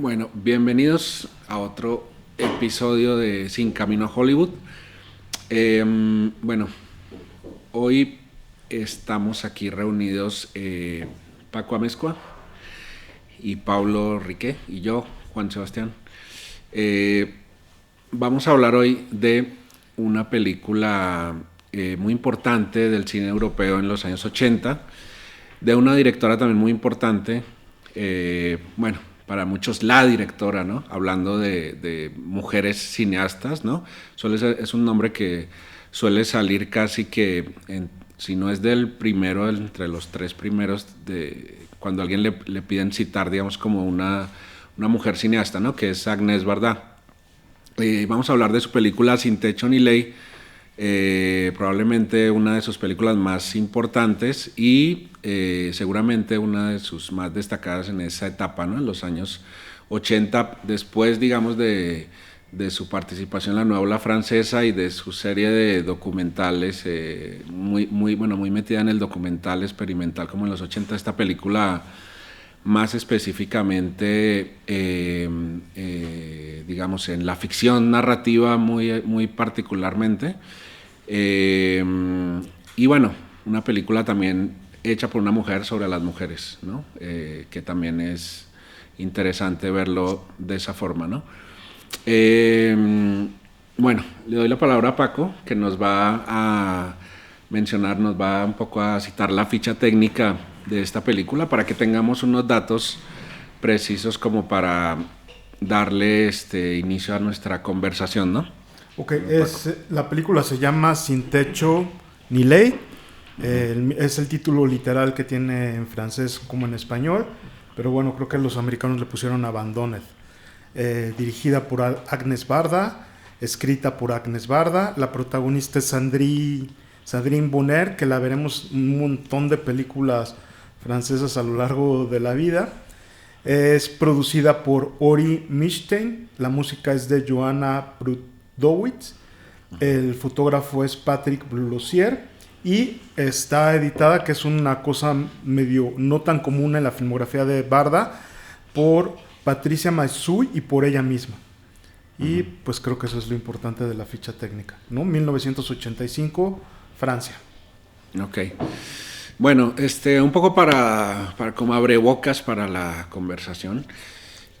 Bueno, bienvenidos a otro episodio de Sin Camino a Hollywood. Bueno, hoy estamos aquí reunidos Paco Amezcua y Pablo Riqué y yo, Juan Sebastián. Vamos a hablar hoy de una película muy importante del cine europeo en los años 80, de una directora también muy importante, bueno, para muchos la directora, ¿no? Hablando de mujeres cineastas, ¿no? Es un nombre que suele salir casi que, si no es del primero, entre los tres primeros, cuando a alguien le piden citar, digamos, como una mujer cineasta, ¿no? Que es Agnès Varda. Vamos a hablar de su película Sin Techo ni Ley, probablemente una de sus películas más importantes y seguramente una de sus más destacadas en esa etapa, ¿no? En los años 80, después, digamos, de su participación en la Nueva Ola Francesa y de su serie de documentales, muy metida en el documental experimental como en los 80, esta película más específicamente, digamos, en la ficción narrativa muy particularmente. Y bueno, una película también hecha por una mujer sobre las mujeres, ¿no? Que también es interesante verlo de esa forma, ¿no? Bueno, le doy la palabra a Paco, que nos va a mencionar, nos va un poco a citar la ficha técnica de esta película para que tengamos unos datos precisos como para darle inicio a nuestra conversación, ¿no? Ok, la película se llama Sin Techo ni Ley. Es el título literal que tiene en francés como en español, pero bueno, creo que los americanos le pusieron Abandoned. Dirigida por Agnès Varda, escrita por Agnès Varda. La protagonista es Sandrine Bonner, que la veremos en un montón de películas francesas a lo largo de la vida. Es producida por Ori Milstein. La música es de Joanna Brudowitz. El fotógrafo es Patrick Blossier. Y está editada, que es una cosa medio no tan común en la filmografía de Varda, por Patricia Maisui y por ella misma. Y pues creo que eso es lo importante de la ficha técnica, ¿no? 1985, Francia. Ok. Bueno, un poco para como abrebocas para la conversación.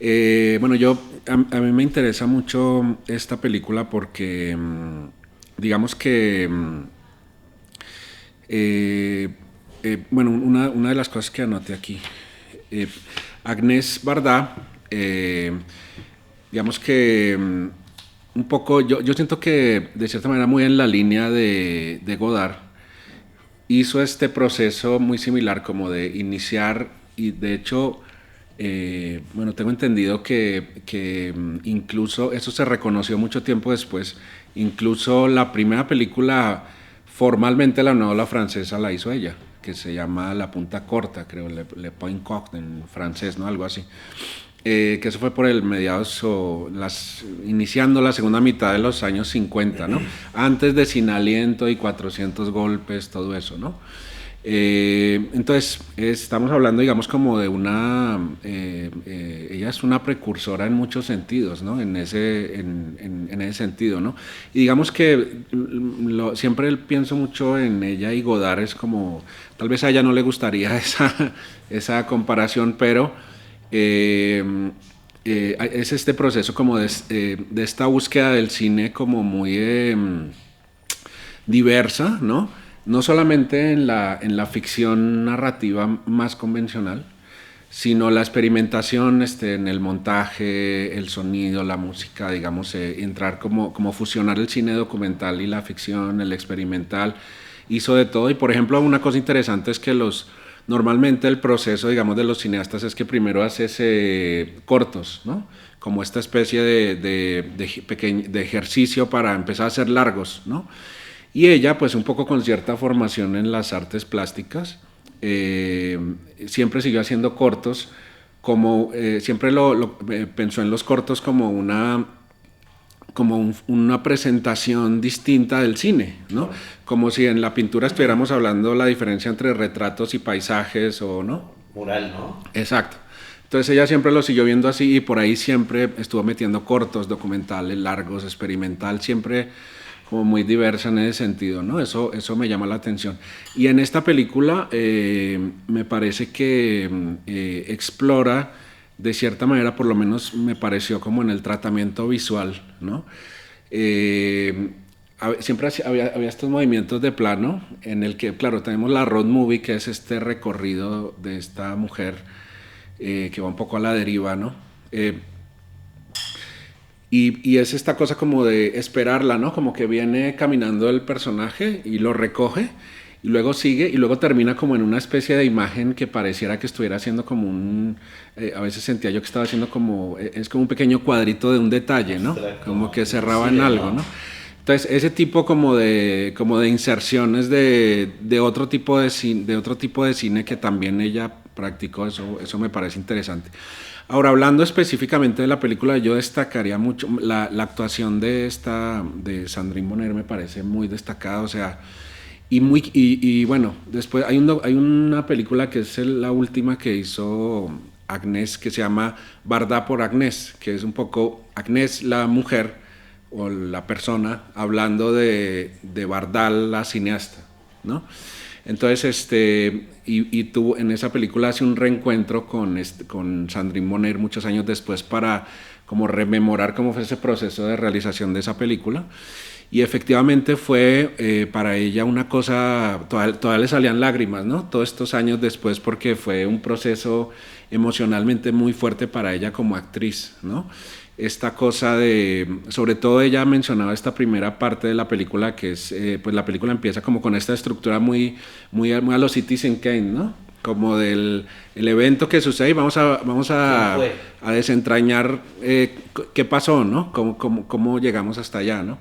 Bueno, a mí me interesa mucho esta película porque, digamos que, bueno, una de las cosas que anoté aquí, Agnès Varda, digamos que un poco, yo siento que de cierta manera muy en la línea de Godard, hizo este proceso muy similar como de iniciar y de hecho, bueno, tengo entendido que incluso eso se reconoció mucho tiempo después, incluso la primera película formalmente la nueva ola francesa la hizo ella, que se llama La Punta Corta, creo, Le Point Court en francés, ¿no? Algo así. Que eso fue por el mediados iniciando la segunda mitad de los años 50, ¿no? Antes de Sin Aliento y 400 golpes, todo eso, ¿no? Entonces, estamos hablando, digamos, como de ella es una precursora en muchos sentidos, ¿no? En ese sentido, ¿no? Y digamos que siempre pienso mucho en ella y Godard es como, tal vez a ella no le gustaría esa comparación, pero es este proceso como de esta búsqueda del cine como muy diversa, ¿no? No solamente en la ficción narrativa más convencional, sino la experimentación en el montaje, el sonido, la música, digamos, entrar como fusionar el cine documental y la ficción, el experimental, hizo de todo. Y por ejemplo, una cosa interesante es que normalmente el proceso, digamos, de los cineastas es que primero haces cortos, ¿no? Como esta especie de ejercicio para empezar a hacer largos, ¿no? Y ella, pues un poco con cierta formación en las artes plásticas, siempre siguió haciendo cortos, siempre pensó en los cortos como una presentación distinta del cine, ¿no? Como si en la pintura estuviéramos hablando la diferencia entre retratos y paisajes, ¿o no? Mural, ¿no? Exacto. Entonces ella siempre lo siguió viendo así y por ahí siempre estuvo metiendo cortos, documentales, largos, experimental, siempre como muy diversa en ese sentido, ¿no? Eso me llama la atención. Y en esta película me parece que explora, de cierta manera, por lo menos me pareció como en el tratamiento visual, ¿no? Siempre había estos movimientos de plano en el que, claro, tenemos la road movie, que es este recorrido de esta mujer que va un poco a la deriva, ¿no? Y es esta cosa como de esperarla, ¿no? Como que viene caminando el personaje y lo recoge y luego sigue y luego termina como en una especie de imagen que pareciera que estuviera haciendo como a veces sentía yo que estaba haciendo como, es como un pequeño cuadrito de un detalle, ¿no? Como que cerraba en algo, ¿no? Entonces ese tipo como de inserciones de otro tipo de cine que también ella practicó, eso me parece interesante. Ahora, hablando específicamente de la película, yo destacaría mucho la actuación de Sandrine Bonner, me parece muy destacada, o sea, y bueno, después hay una película que es la última que hizo Agnès, que se llama Varda por Agnès, que es un poco Agnès la mujer o la persona hablando de Bardal la cineasta, ¿no? Entonces, y tú en esa película hace un reencuentro con Sandrine Bonner muchos años después para como rememorar cómo fue ese proceso de realización de esa película. Y efectivamente fue para ella una cosa, todavía le salían lágrimas, ¿no? Todos estos años después, porque fue un proceso emocionalmente muy fuerte para ella como actriz, ¿no? Esta cosa sobre todo ella mencionaba esta primera parte de la película, que es, pues la película empieza como con esta estructura muy a los Citizen Kane, ¿no? Como del el evento que sucede y vamos a desentrañar qué pasó, ¿no? Cómo llegamos hasta allá, ¿no?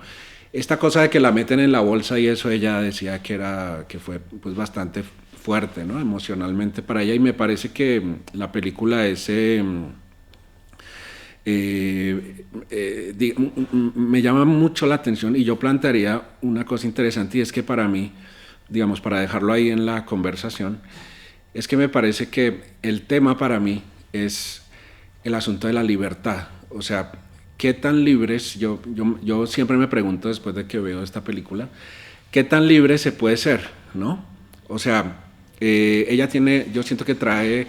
Esta cosa de que la meten en la bolsa y eso ella decía que fue pues bastante fuerte, ¿no? Emocionalmente para ella, y me parece que la película es... me llama mucho la atención y yo plantearía una cosa interesante, y es que para mí, digamos, para dejarlo ahí en la conversación, es que me parece que el tema para mí es el asunto de la libertad. O sea, ¿qué tan libres? Yo siempre me pregunto después de que veo esta película, ¿qué tan libre se puede ser? ¿No? O sea, ella yo siento que trae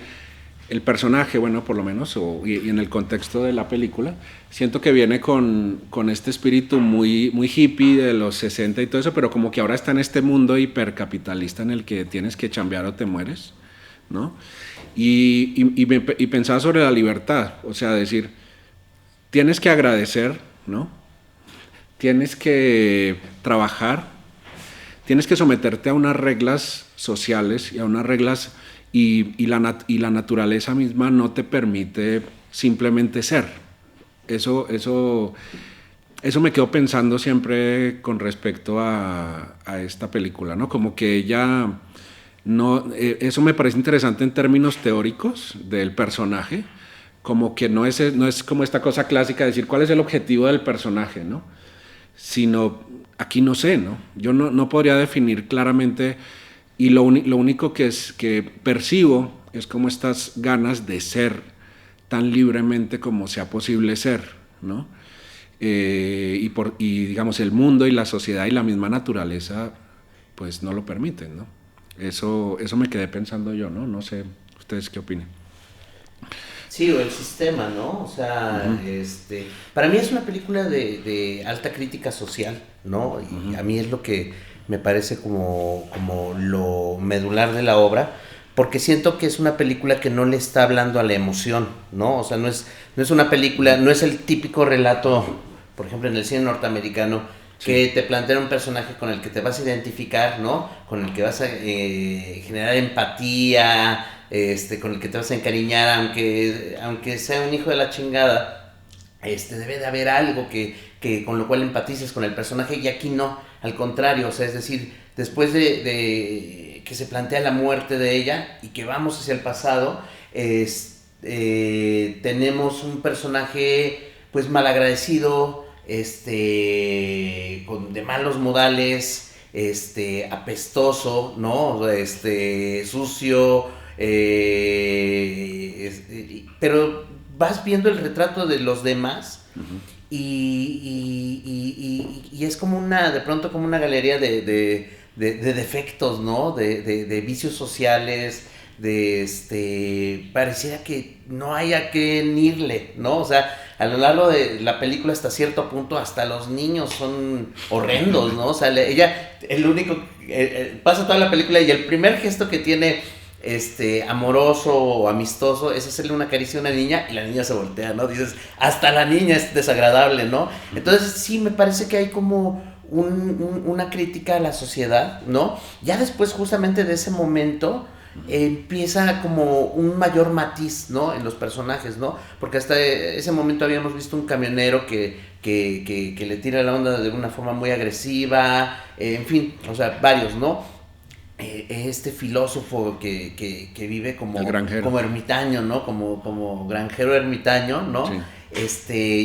el personaje, bueno, por lo menos, y en el contexto de la película, siento que viene con este espíritu muy hippie de los 60 y todo eso, pero como que ahora está en este mundo hipercapitalista en el que tienes que chambear o te mueres, ¿no? Y pensaba sobre la libertad, o sea, decir, tienes que agradecer, ¿no? Tienes que trabajar, tienes que someterte a unas reglas sociales y a unas reglas y la naturaleza misma no te permite simplemente ser. Eso me quedo pensando siempre con respecto a esta película, ¿no? Como que ella no, eso me parece interesante en términos teóricos del personaje, como que no es como esta cosa clásica de decir cuál es el objetivo del personaje, ¿no? Sino, aquí no sé, ¿no? Yo no podría definir claramente, y lo único que percibo es como estas ganas de ser tan libremente como sea posible ser, ¿no? Y digamos el mundo y la sociedad y la misma naturaleza pues no lo permiten, ¿no? Eso me quedé pensando yo, ¿no? No sé, ¿ustedes qué opinan? Sí, o el sistema, ¿no? O sea, para mí es una película de alta crítica social, ¿no? Y a mí es lo que me parece como lo medular de la obra, porque siento que es una película que no le está hablando a la emoción, ¿no? O sea, no es una película, no es el típico relato, por ejemplo, en el cine norteamericano, que te plantea un personaje con el que te vas a identificar, ¿no? Con el que vas a generar empatía, con el que te vas a encariñar, aunque sea un hijo de la chingada, debe de haber algo que con lo cual empatices con el personaje, y aquí no, al contrario, o sea, es decir, después de que se plantea la muerte de ella y que vamos hacia el pasado, tenemos un personaje pues malagradecido, de malos modales, apestoso, ¿no? Sucio, pero vas viendo el retrato de los demás y es como de pronto como una galería de defectos, ¿no? De vicios sociales, pareciera que no hay a qué irle, ¿no? O sea, a lo largo de la película hasta cierto punto hasta los niños son horrendos, ¿no? O sea, ella, el único, pasa toda la película y el primer gesto que tiene amoroso o amistoso es hacerle una caricia a una niña y la niña se voltea, ¿no? Dices, hasta la niña es desagradable, ¿no? Entonces sí, me parece que hay como una crítica a la sociedad, ¿no? Ya después justamente de ese momento empieza como un mayor matiz, ¿no? En los personajes, ¿no? Porque hasta ese momento habíamos visto un camionero que le tira la onda de una forma muy agresiva, en fin, o sea, varios, ¿no? Este filósofo que vive como ermitaño, ¿no? Como granjero ermitaño, ¿no? Sí.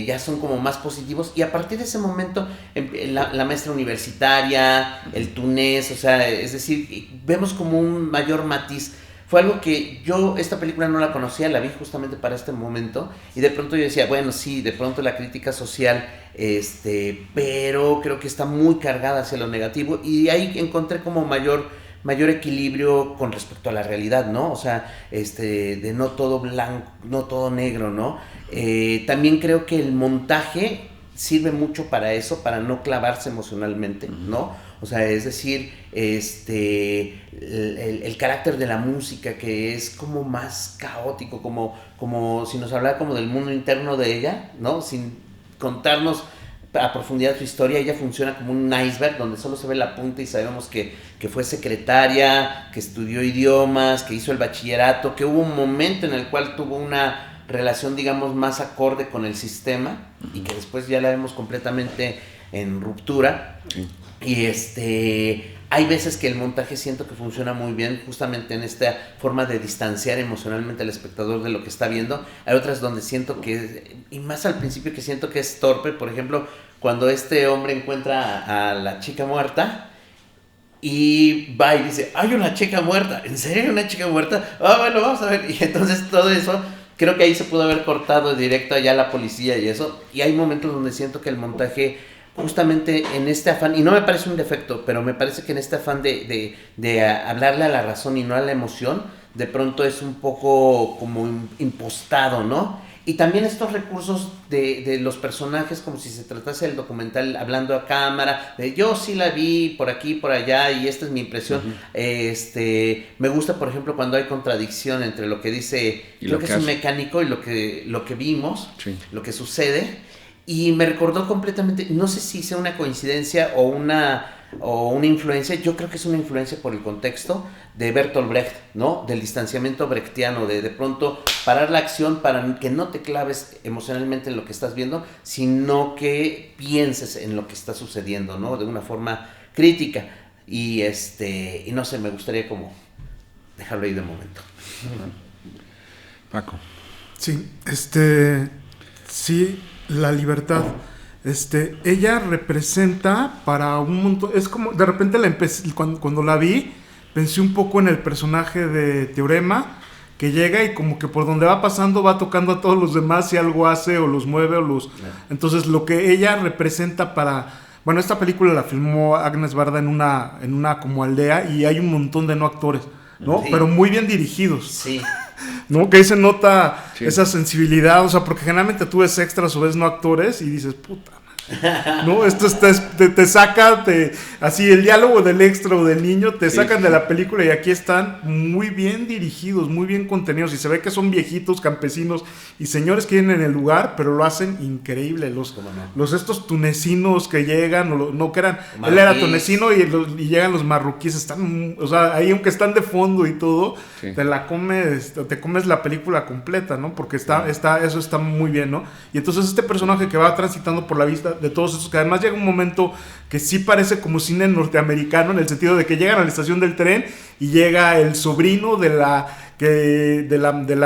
Ya son como más positivos y a partir de ese momento la maestra universitaria, el tunés, o sea, es decir, vemos como un mayor matiz. Fue algo que yo, esta película no la conocía, la vi justamente para este momento y de pronto yo decía, bueno, sí, de pronto la crítica social, pero creo que está muy cargada hacia lo negativo y ahí encontré como mayor equilibrio con respecto a la realidad, ¿no? O sea, de no todo blanco, no todo negro, ¿no? También creo que el montaje sirve mucho para eso, para no clavarse emocionalmente, ¿no? O sea, es decir, el carácter de la música que es como más caótico, como si nos hablara como del mundo interno de ella, ¿no? Sin contarnos a profundidad su historia, ella funciona como un iceberg donde solo se ve la punta y sabemos que fue secretaria, que estudió idiomas, que hizo el bachillerato, que hubo un momento en el cual tuvo una relación, digamos, más acorde con el sistema y que después ya la vemos completamente en ruptura. Sí. Y hay veces que el montaje siento que funciona muy bien justamente en esta forma de distanciar emocionalmente al espectador de lo que está viendo. Hay otras donde siento que, y más al principio que siento que es torpe, por ejemplo, cuando este hombre encuentra a la chica muerta y va y dice, hay una chica muerta, ¿en serio hay una chica muerta? Ah, bueno, vamos a ver. Y entonces todo eso, creo que ahí se pudo haber cortado directo allá a la policía y eso. Y hay momentos donde siento que el montaje justamente en este afán, y no me parece un defecto, pero me parece que en este afán de hablarle a la razón y no a la emoción, de pronto es un poco como impostado, ¿no? Y también estos recursos de los personajes, como si se tratase del documental hablando a cámara, de yo sí la vi por aquí, por allá, y esta es mi impresión. Me gusta, por ejemplo, cuando hay contradicción entre lo que dice, creo que es un mecánico, y lo que vimos, sí, lo que sucede. Y me recordó completamente, no sé si sea una coincidencia o una influencia, yo creo que es una influencia por el contexto de Bertolt Brecht, ¿no? Del distanciamiento brechtiano, de pronto parar la acción para que no te claves emocionalmente en lo que estás viendo, sino que pienses en lo que está sucediendo, ¿no? De una forma crítica. Y no sé, me gustaría como dejarlo ahí de momento. Paco. Sí, sí. La libertad, ella representa para un montón, es como, de repente cuando la vi, pensé un poco en el personaje de Teorema, que llega y como que por donde va pasando va tocando a todos los demás si algo hace o los mueve o los... Entonces lo que ella representa bueno, esta película la filmó Agnes Barda en una como aldea y hay un montón de no actores, ¿no? Sí. Pero muy bien dirigidos. Sí. ¿No? Que ahí se nota esa sensibilidad, o sea, porque generalmente tú ves extras o ves no actores y dices, puta, ¿no? Esto te saca, así el diálogo del extra o del niño te sacan de la película y aquí están muy bien dirigidos, muy bien contenidos y se ve que son viejitos, campesinos y señores que vienen en el lugar, pero lo hacen increíble. Los estos tunecinos que llegan, él era tunecino y llegan los marroquíes, están, o sea, ahí aunque están de fondo y todo, te comes la película completa, ¿no? Porque eso está muy bien, ¿no? Y entonces este personaje que va transitando por la vista de todos esos, que además llega un momento que sí parece como cine norteamericano, en el sentido de que llegan a la estación del tren y llega el sobrino de la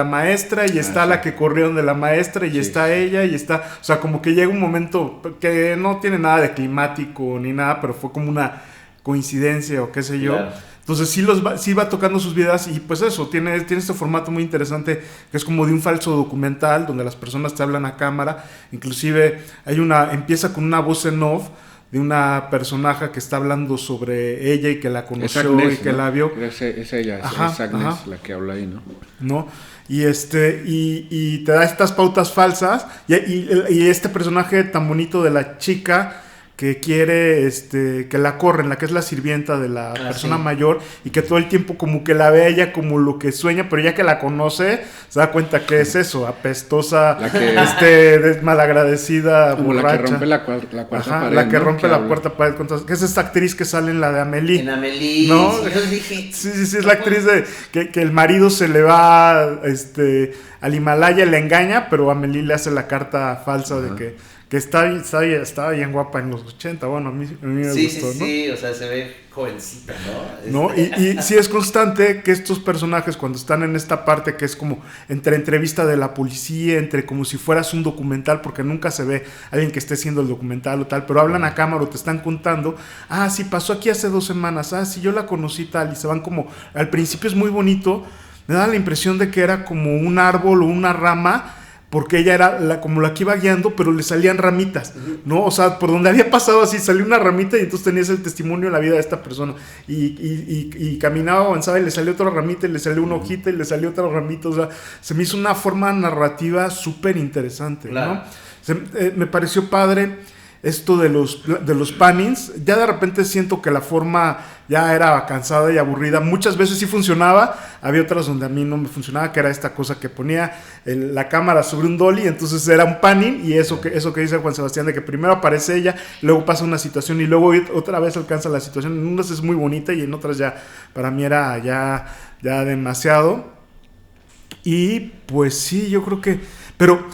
maestra y está la que corrieron de la maestra y está ella y está, o sea, como que llega un momento que no tiene nada de climático ni nada, pero fue como una coincidencia o qué sé yo. Claro. Entonces sí va tocando sus vidas y pues eso, tiene este formato muy interesante que es como de un falso documental donde las personas te hablan a cámara, inclusive empieza con una voz en off de una personaje que está hablando sobre ella y que la conoció Agnès, y que ¿no? la vio. Es ella, Ajá, es Agnès ajá. la que habla ahí, ¿no? ¿No? Y te da estas pautas falsas y este personaje tan bonito de la chica que quiere que la corren, la que es la sirvienta de la persona sí. mayor y que todo el tiempo como que la ve a ella como lo que sueña, pero ya que la conoce se da cuenta que es eso, apestosa, La que- malagradecida, Como borracha. la que rompe la cuarta Ajá, pared, la que ¿no? rompe Que la habla. cuarta pared, que es esta actriz que sale en la de Amélie. En Amélie, ¿No? sí, yo dije... Sí, es la actriz de que el marido se le va al Himalaya, le engaña, pero Amélie le hace la carta falsa de que estaba bien guapa en los 80. Bueno, a mí me Sí, gustó, sí, ¿no? sí, o sea, se ve jovencita, ¿No? ¿no? Y sí es constante que estos personajes cuando están en esta parte que es como entre entrevista de la policía, entre como si fueras un documental, porque nunca se ve alguien que esté haciendo el documental o tal, pero hablan a cámara o te están contando, sí, pasó aquí hace 2 semanas, sí, yo la conocí tal, y se van como, al principio es muy bonito, me da la impresión de que era como un árbol o una rama, porque ella era como la que iba guiando, pero le salían ramitas, ¿no? O sea, por donde había pasado así, salió una ramita y entonces tenías el testimonio de la vida de esta persona. Y caminaba, avanzaba y le salió otra ramita y le salió una hojita y le salió otra ramita. O sea, se me hizo una forma narrativa súper interesante, Claro. ¿no? Me pareció padre esto de los panings. Ya de repente siento que la forma ya era cansada y aburrida. Muchas veces sí funcionaba, había otras donde a mí no me funcionaba, que era esta cosa que ponía la cámara sobre un dolly, entonces era un panning, y eso que dice Juan Sebastián, de que primero aparece ella, luego pasa una situación y luego otra vez alcanza la situación. En unas es muy bonita y en otras ya, para mí era ya demasiado. Y pues sí, yo creo que... Pero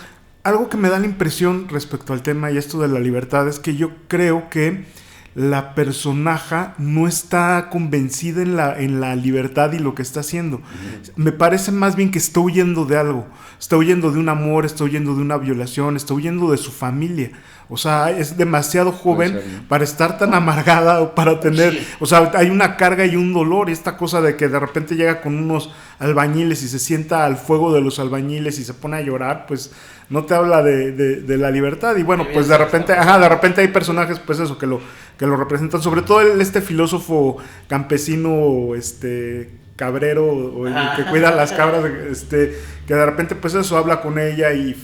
algo que me da la impresión respecto al tema y esto de la libertad es que yo creo que la personaje no está convencida en la libertad y lo que está haciendo. Me parece más bien que está huyendo de algo. Está huyendo de un amor, está huyendo de una violación, está huyendo de su familia. O sea, es demasiado joven Puede ser, ¿no? para estar tan amargada o para tener... Sí. O sea, hay una carga y un dolor. Esta cosa de que de repente llega con unos albañiles y se sienta al fuego de los albañiles y se pone a llorar, pues no te habla de la libertad. Y bueno, pues de repente hay personajes, pues eso, que lo representan. Sobre todo este filósofo campesino, cabrero, o el que cuida las cabras, que de repente pues eso habla con ella y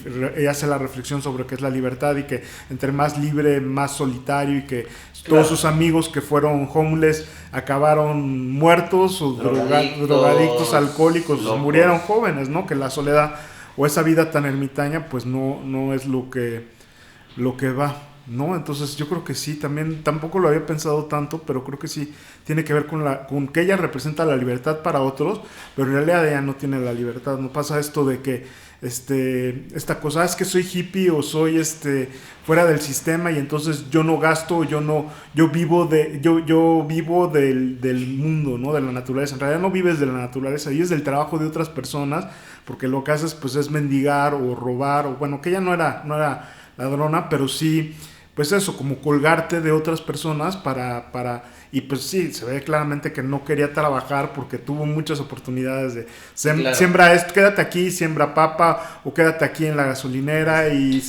hace la reflexión sobre qué es la libertad y que entre más libre, más solitario, y que todos sus amigos que fueron homeless acabaron muertos o drogadictos, alcohólicos, locos. murieron jóvenes, ¿no? Que la soledad o esa vida tan ermitaña pues no es lo que va, ¿no? Entonces yo creo que sí, tampoco lo había pensado tanto, pero creo que sí tiene que ver con que ella representa la libertad para otros, pero en realidad ella no tiene la libertad. No pasa esto de que esta cosa, es que soy hippie o soy fuera del sistema y entonces yo no gasto, yo vivo del mundo, ¿no? De la naturaleza. En realidad no vives de la naturaleza, vives del trabajo de otras personas, porque lo que haces pues es mendigar o robar, o bueno, que ella no era ladrona, pero sí, pues eso, como colgarte de otras personas y pues sí, se ve claramente que no quería trabajar porque tuvo muchas oportunidades de Claro. siembra esto, quédate aquí, siembra papa, o quédate aquí en la gasolinera, y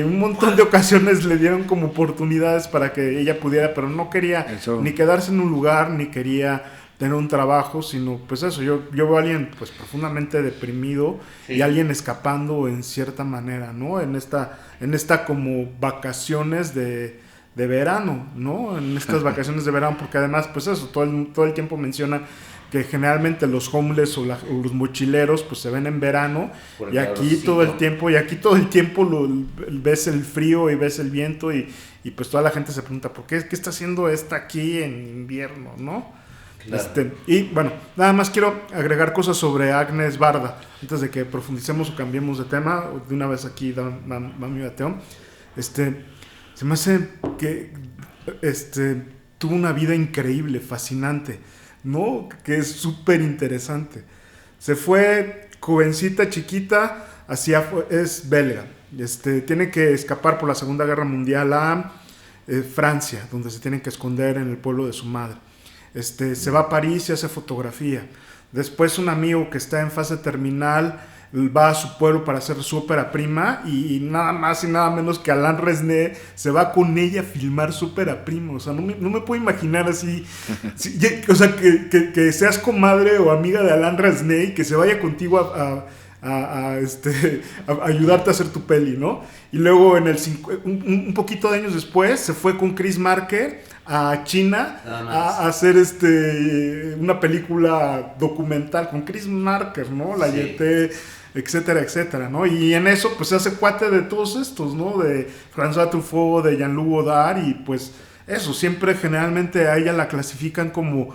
un montón de ocasiones le dieron como oportunidades para que ella pudiera, pero no quería ni quedarse en un lugar, ni quería tener un trabajo, sino pues eso, yo veo a alguien pues profundamente deprimido, sí, y alguien escapando en cierta manera, ¿no? En esta como vacaciones de verano, ¿no? En estas vacaciones de verano, porque además pues eso, todo el tiempo mencionan que generalmente los homeless o los mochileros pues se ven en verano, y aquí todo el tiempo ves el frío y ves el viento, y pues toda la gente se pregunta ¿por qué está haciendo esta aquí en invierno, ¿no? Claro. Y bueno, nada más quiero agregar cosas sobre Agnès Varda antes de que profundicemos o cambiemos de tema. De una vez aquí va mi bateo. Se me hace que tuvo una vida increíble, fascinante, ¿no? Que es súper interesante. Se fue jovencita, chiquita, es belga. Tiene que escapar por la Segunda Guerra Mundial a Francia, donde se tiene que esconder en el pueblo de su madre. se va a París y hace fotografía. Después un amigo que está en fase terminal va a su pueblo para hacer su ópera prima y nada más y nada menos que Alain Resnais se va con ella a filmar su ópera prima. O sea, no me puedo imaginar así, o sea, que seas comadre o amiga de Alain Resnais y que se vaya contigo a ayudarte a hacer tu peli, ¿no? Y luego un poquito de años después se fue con Chris Marker a China a hacer una película documental con Chris Marker, ¿no? La Yeté, etcétera, etcétera, ¿no? Y en eso pues se hace cuate de todos estos, ¿no? De François Truffaut, de Jean-Luc Godard, y pues eso, siempre generalmente a ella la clasifican como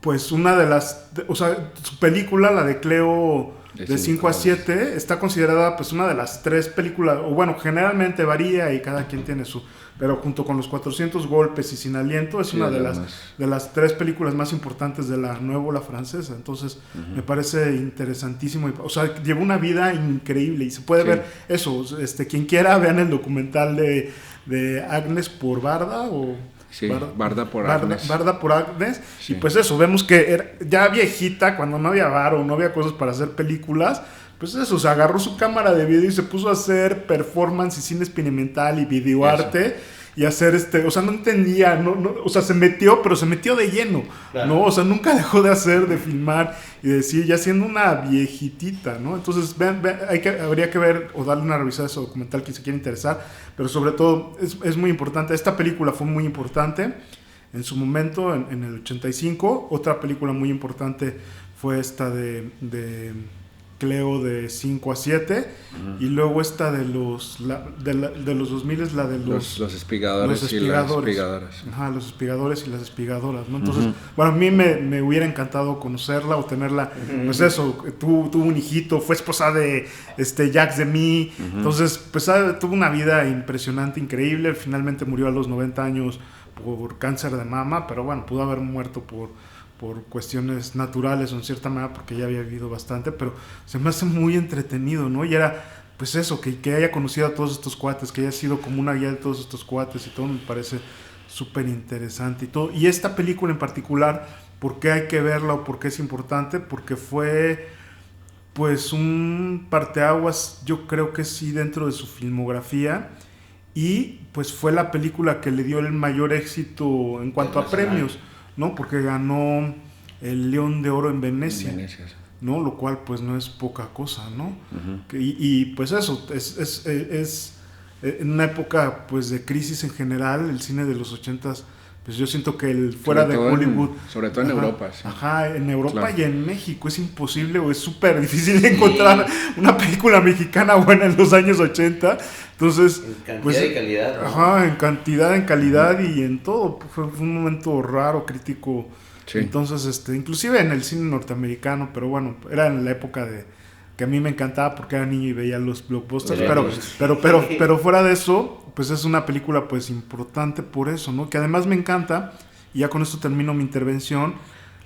pues una de las, o sea, su película, la de Cleo de 5 a 7, está considerada pues una de las 3 películas, o bueno, generalmente varía y cada quien tiene su, pero junto con los 400 golpes y Sin aliento es una de las 3 películas más importantes de la nueva ola francesa. Entonces me parece interesantísimo, o sea, lleva una vida increíble y se puede ver eso, quien quiera vean el documental de Agnes por Barda o Barda por Agnes. Barda por Agnes. Sí. Y pues eso, vemos que era ya viejita, cuando no había varo, no había cosas para hacer películas, pues eso, se agarró su cámara de video y se puso a hacer performance y cine experimental y videoarte. Y hacer o sea, no entendía, o sea, se metió de lleno, claro. ¿No? O sea, nunca dejó de filmar y decir, ya siendo una viejitita, ¿no? Entonces, habría que ver o darle una revisada a ese documental que se quiere interesar, pero sobre todo es muy importante. Esta película fue muy importante en su momento, en el 85. Otra película muy importante fue esta de Cleo de 5 a 7, y luego esta de los 2000 es la de los espigadores y las espigadoras. Ajá, los espigadores y las espigadoras, ¿no? Entonces, bueno, a mí me hubiera encantado conocerla o tenerla, pues eso, tuvo un hijito, fue esposa de Jacques Demy, entonces, pues tuvo una vida impresionante, increíble, finalmente murió a los 90 años por cáncer de mama, pero bueno, pudo haber muerto por cuestiones naturales o en cierta manera porque ya había vivido bastante, pero se me hace muy entretenido, ¿no? Y era, pues eso, que haya conocido a todos estos cuates, que haya sido como una guía de todos estos cuates y todo, me parece súper interesante y todo. Y esta película en particular, ¿por qué hay que verla o por qué es importante? Porque fue, pues, un parteaguas, yo creo que sí, dentro de su filmografía, y pues fue la película que le dio el mayor éxito en cuanto a premios, ¿no? Porque ganó el León de Oro en Venecia, ¿no? Lo cual pues no es poca cosa, ¿no? Y pues eso, es en una época pues de crisis en general, el cine de los 80s, pues yo siento que fuera de Hollywood... sobre todo en Europa. Sí. Ajá, en Europa, claro. Y en México es imposible o es súper difícil encontrar una película mexicana buena en los años 80. Entonces, en cantidad y calidad, ¿no? Ajá, en cantidad, en calidad y en todo. Fue un momento raro, crítico. Sí. Entonces, inclusive en el cine norteamericano, pero bueno, era en la época que a mí me encantaba porque era niño y veía los blockbusters, pero fuera de eso, pues es una película pues importante por eso, ¿no? Que además me encanta, y ya con esto termino mi intervención,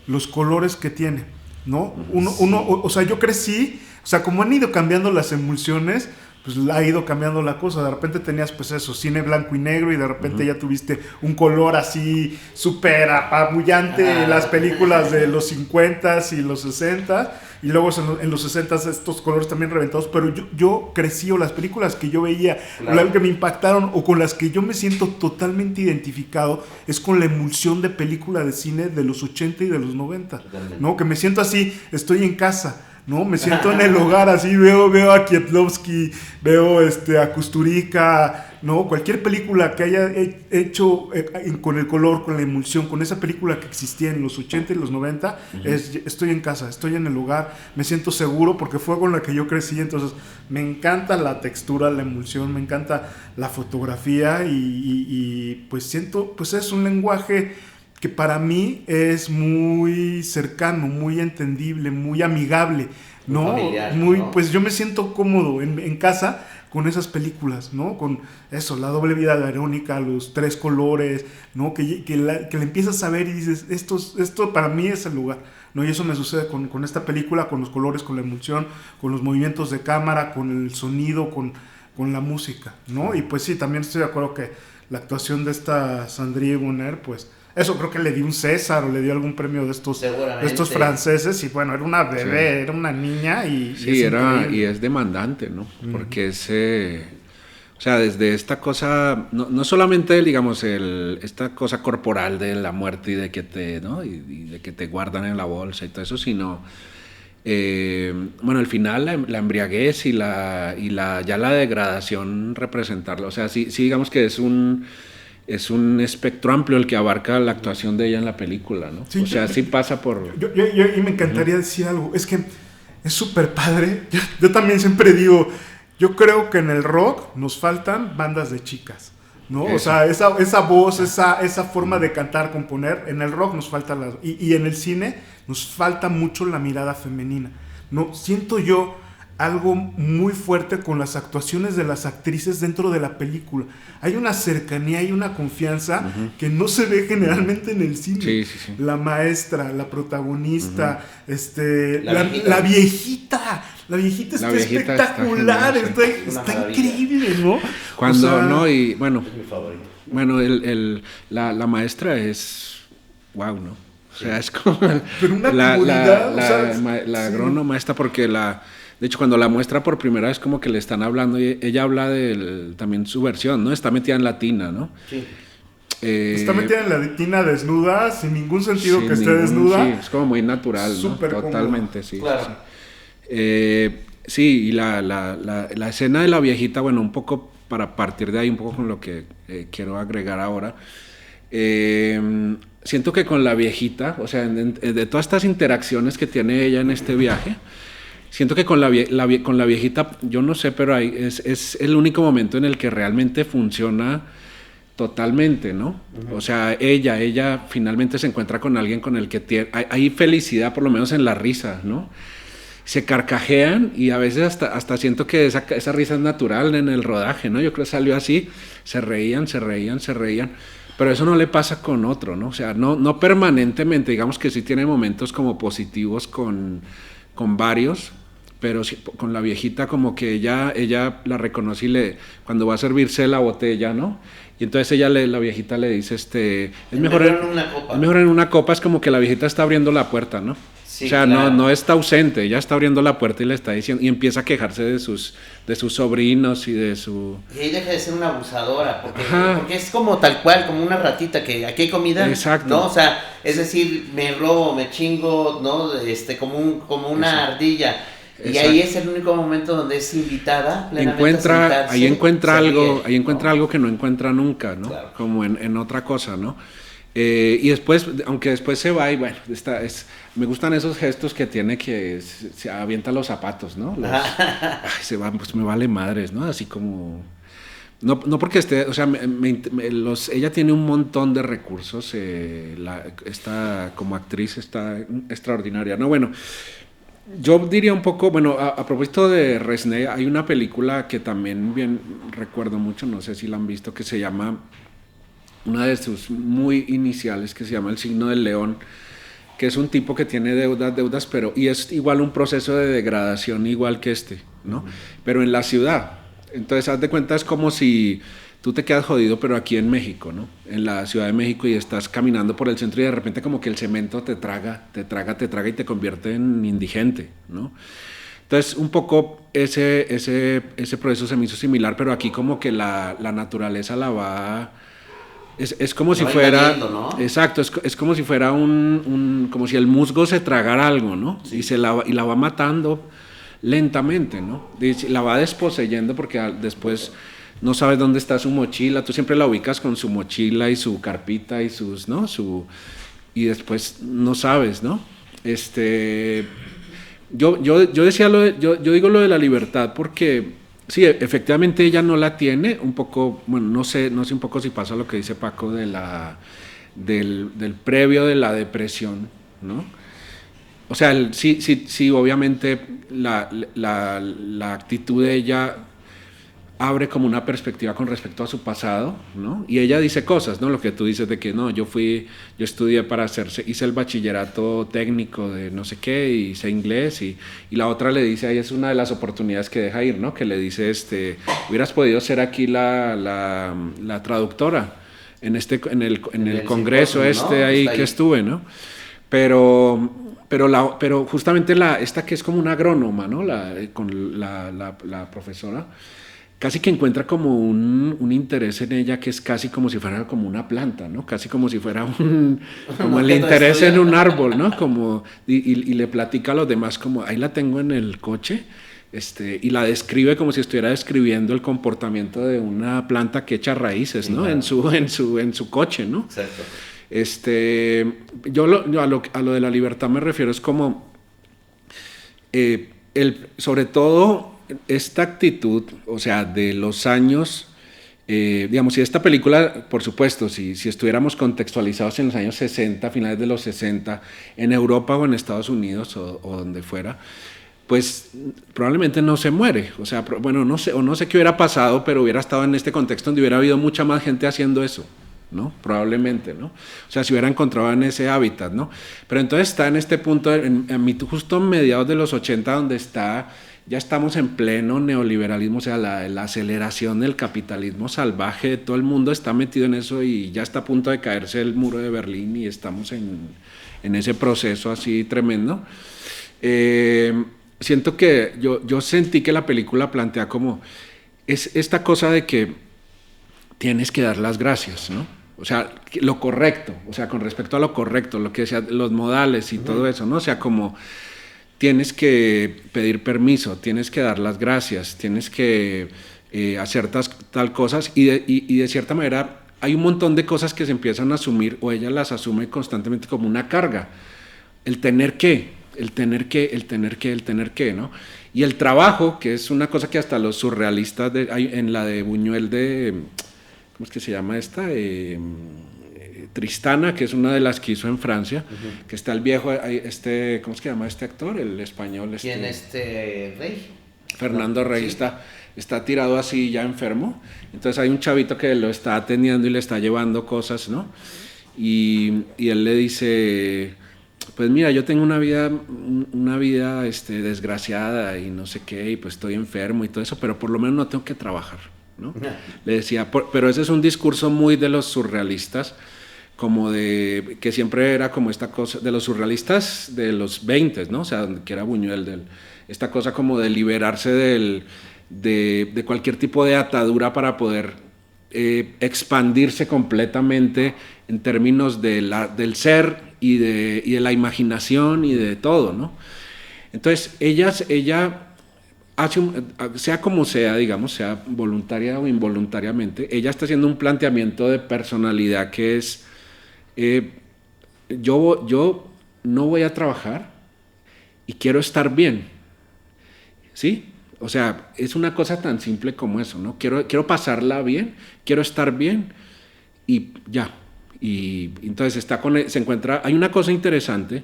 los colores que tiene, ¿no? O sea, yo crecí, o sea, como han ido cambiando las emulsiones, pues ha ido cambiando la cosa. De repente tenías pues eso, cine blanco y negro, y de repente ya tuviste un color así súper apabullante en las películas de los 50s y los 60s, y luego en los 60s estos colores también reventados. Pero yo crecí, o las películas que yo veía, claro, las que me impactaron o con las que yo me siento totalmente identificado, es con la emulsión de película de cine de los 80 y de los 90, ¿no? Que me siento así, estoy en casa, ¿no? Me siento en el hogar, así veo a Kieslowski, veo a Kusturica, ¿no? Cualquier película que haya hecho con el color, con la emulsión, con esa película que existía en los 80 y los 90, estoy en casa, estoy en el hogar, me siento seguro porque fue con la que yo crecí. Entonces me encanta la textura, la emulsión, me encanta la fotografía y pues siento, pues es un lenguaje que para mí es muy cercano, muy entendible, muy amigable, ¿no? Familiar, ¿no? Pues yo me siento cómodo en casa con esas películas, ¿no? Con eso, La doble vida de Verónica, los 3 colores, ¿no? Que le empiezas a ver y dices, esto para mí es el lugar, ¿no? Y eso me sucede con esta película, con los colores, con la emulsión, con los movimientos de cámara, con el sonido, con la música, ¿no? Y pues sí, también estoy de acuerdo que la actuación de esta Sandrine Bonner, pues Eso creo que le dio un César o le dio algún premio de estos franceses. Y bueno, era una bebé, era una niña y sí, y es demandante, ¿no? Porque es... o sea, desde esta cosa, no solamente, digamos, esta cosa corporal de la muerte y de que te, ¿no? y de que te guardan en la bolsa y todo eso, sino... bueno, al final la embriaguez y ya la degradación representarla, o sea, sí digamos que es un espectro amplio el que abarca la actuación de ella en la película, ¿no? Sí, o sea, sí pasa por... Y me encantaría decir algo, es que es súper padre, yo también siempre digo, yo creo que en el rock nos faltan bandas de chicas, ¿no? Eso. O sea, esa voz, esa forma de cantar, componer, en el rock nos falta y en el cine nos falta mucho la mirada femenina, ¿no? Siento yo algo muy fuerte con las actuaciones de las actrices dentro de la película. Hay una cercanía y una confianza que no se ve generalmente en el cine. Sí. La maestra, la protagonista, la viejita. La viejita está espectacular, está increíble, ¿no? Cuando, o sea, no, y bueno, es mi favorito. Bueno, la maestra es wow, ¿no? O sea, es como pero una comunidad, la agrónoma esta, porque de hecho, cuando la muestra por primera vez, como que le están hablando, y ella habla de también su versión, ¿no? Está metida en la tina, ¿no? Sí. Está metida en la tina desnuda, sin ningún sentido que esté desnuda. Sí, es como muy natural, ¿no? Totalmente, sí. Claro. Sí, y la escena de la viejita, bueno, un poco para partir de ahí, un poco con lo que quiero agregar ahora. Siento que con la viejita, o sea, de todas estas interacciones que tiene ella en este viaje, siento que con la viejita, yo no sé, pero es el único momento en el que realmente funciona totalmente, ¿no? O sea, ella finalmente se encuentra con alguien con el que hay felicidad, por lo menos en la risa, ¿no? Se carcajean y a veces hasta siento que esa risa es natural en el rodaje, ¿no? Yo creo que salió así, se reían, pero eso no le pasa con otro, ¿no? O sea, no permanentemente, digamos que sí tiene momentos como positivos con varios, pero con la viejita como que ella la reconoce y cuando va a servirse la botella, ¿no? Y entonces la viejita le dice, es mejor en una copa, es como que la viejita está abriendo la puerta, ¿no? Sí, o sea, claro. no está ausente, ella está abriendo la puerta y le está diciendo, y empieza a quejarse de sus sobrinos y de su... Y ahí deja de ser una abusadora, porque es como tal cual, como una ratita, que aquí hay comida, exacto, ¿no? O sea, es decir, me robo, me chingo, ¿no? Como una ardilla. Y exacto, ahí es el único momento donde es invitada, ahí encuentra algo que no encuentra nunca, ¿no? Claro. Como en otra cosa, ¿no? Y después, aunque después se va y bueno, me gustan esos gestos que tiene, que se avienta los zapatos, ¿no? Se va, pues me vale madres, ¿no? Así como... No porque esté, o sea, ella tiene un montón de recursos, como actriz está extraordinaria, ¿no? Bueno, yo diría un poco, bueno, a propósito de Resnais, hay una película que también bien recuerdo mucho, no sé si la han visto, que se llama... una de sus muy iniciales, que se llama El signo del león, que es un tipo que tiene deudas, y es igual un proceso de degradación igual que ¿no? Pero en la ciudad. Entonces, haz de cuenta, es como si tú te quedas jodido, pero aquí en México, ¿no? En la Ciudad de México, y estás caminando por el centro y de repente como que el cemento te traga y te convierte en indigente, ¿no? Entonces, un poco ese proceso se me hizo similar, pero aquí como que la naturaleza la va... Es como si fuera, ¿no? Exacto, es como si fuera como si el musgo se tragara algo, ¿no? Sí. Y la va matando lentamente, ¿no? Y la va desposeyendo, porque después no sabes dónde está su mochila, tú siempre la ubicas con su mochila y su carpita y ¿no? Y después no sabes, ¿no? Yo digo lo de la libertad porque... sí, efectivamente ella no la tiene, un poco, bueno, no sé un poco si pasa lo que dice Paco del previo de la depresión, ¿no? O sea, sí, obviamente la actitud de ella abre como una perspectiva con respecto a su pasado, ¿no? Y ella dice cosas, ¿no? Lo que tú dices de que no, yo estudié hice el bachillerato técnico de no sé qué, y hice inglés, y la otra le dice, ahí es una de las oportunidades que deja ir, ¿no? Que le dice, hubieras podido ser aquí la traductora, en el congreso simposio, ¿no? ahí Está que ahí. estuve, ¿no? Pero justamente esta que es como una agrónoma, ¿no? Con la profesora, casi que encuentra como un interés en ella que es casi como si fuera como una planta, ¿no? Casi como si fuera como el interés en un árbol, ¿no? Y le platica a los demás como, ahí la tengo en el coche, y la describe como si estuviera describiendo el comportamiento de una planta que echa raíces, ¿no? Claro. En su coche, ¿no? Exacto. Yo a lo de la libertad me refiero, es como, sobre todo esta actitud, o sea, de los años, digamos, si esta película, por supuesto, si estuviéramos contextualizados en los años 60, finales de los 60, en Europa o en Estados Unidos o donde fuera, pues probablemente no se muere, o sea, bueno, no sé qué hubiera pasado, pero hubiera estado en este contexto donde hubiera habido mucha más gente haciendo eso, ¿no? Probablemente, ¿no? O sea, se hubiera encontrado en ese hábitat, ¿no? Pero entonces está en este punto, justo en mediados de los 80, donde ya estamos en pleno neoliberalismo, o sea, la aceleración del capitalismo salvaje, todo el mundo está metido en eso y ya está a punto de caerse el muro de Berlín y estamos en ese proceso así tremendo. Siento que yo sentí que la película plantea como es esta cosa de que tienes que dar las gracias, ¿no? O sea, lo correcto, o sea, con respecto a lo correcto, lo que decía, los modales y todo eso, ¿no? O sea, como tienes que pedir permiso, tienes que dar las gracias, tienes que hacer tal cosas y de cierta manera hay un montón de cosas que se empiezan a asumir o ella las asume constantemente como una carga. El tener que, ¿no? Y el trabajo, que es una cosa que hasta los surrealistas, en la de Buñuel ¿cómo es que se llama esta? Tristana, que es una de las que hizo en Francia, que está el viejo, ¿cómo es que se llama este actor? El español. ¿Quién Rey? Fernando Rey está tirado así ya enfermo, entonces hay un chavito que lo está atendiendo y le está llevando cosas, ¿no? Y él le dice, pues mira, yo tengo una vida desgraciada y no sé qué, y pues estoy enfermo y todo eso, pero por lo menos no tengo que trabajar, ¿no? Le decía, pero ese es un discurso muy de los surrealistas, como de, que siempre era como esta cosa, de los surrealistas de los 20, ¿no? O sea, que era Buñuel, esta cosa como de liberarse de cualquier tipo de atadura para poder expandirse completamente en términos del ser y de la imaginación y de todo, ¿no? Entonces, ella hace sea como sea, digamos, sea voluntaria o involuntariamente, ella está haciendo un planteamiento de personalidad que es, yo no voy a trabajar y quiero estar bien, ¿sí? O sea, es una cosa tan simple como eso, ¿no? Quiero pasarla bien, quiero estar bien y ya. Y entonces se encuentra, hay una cosa interesante,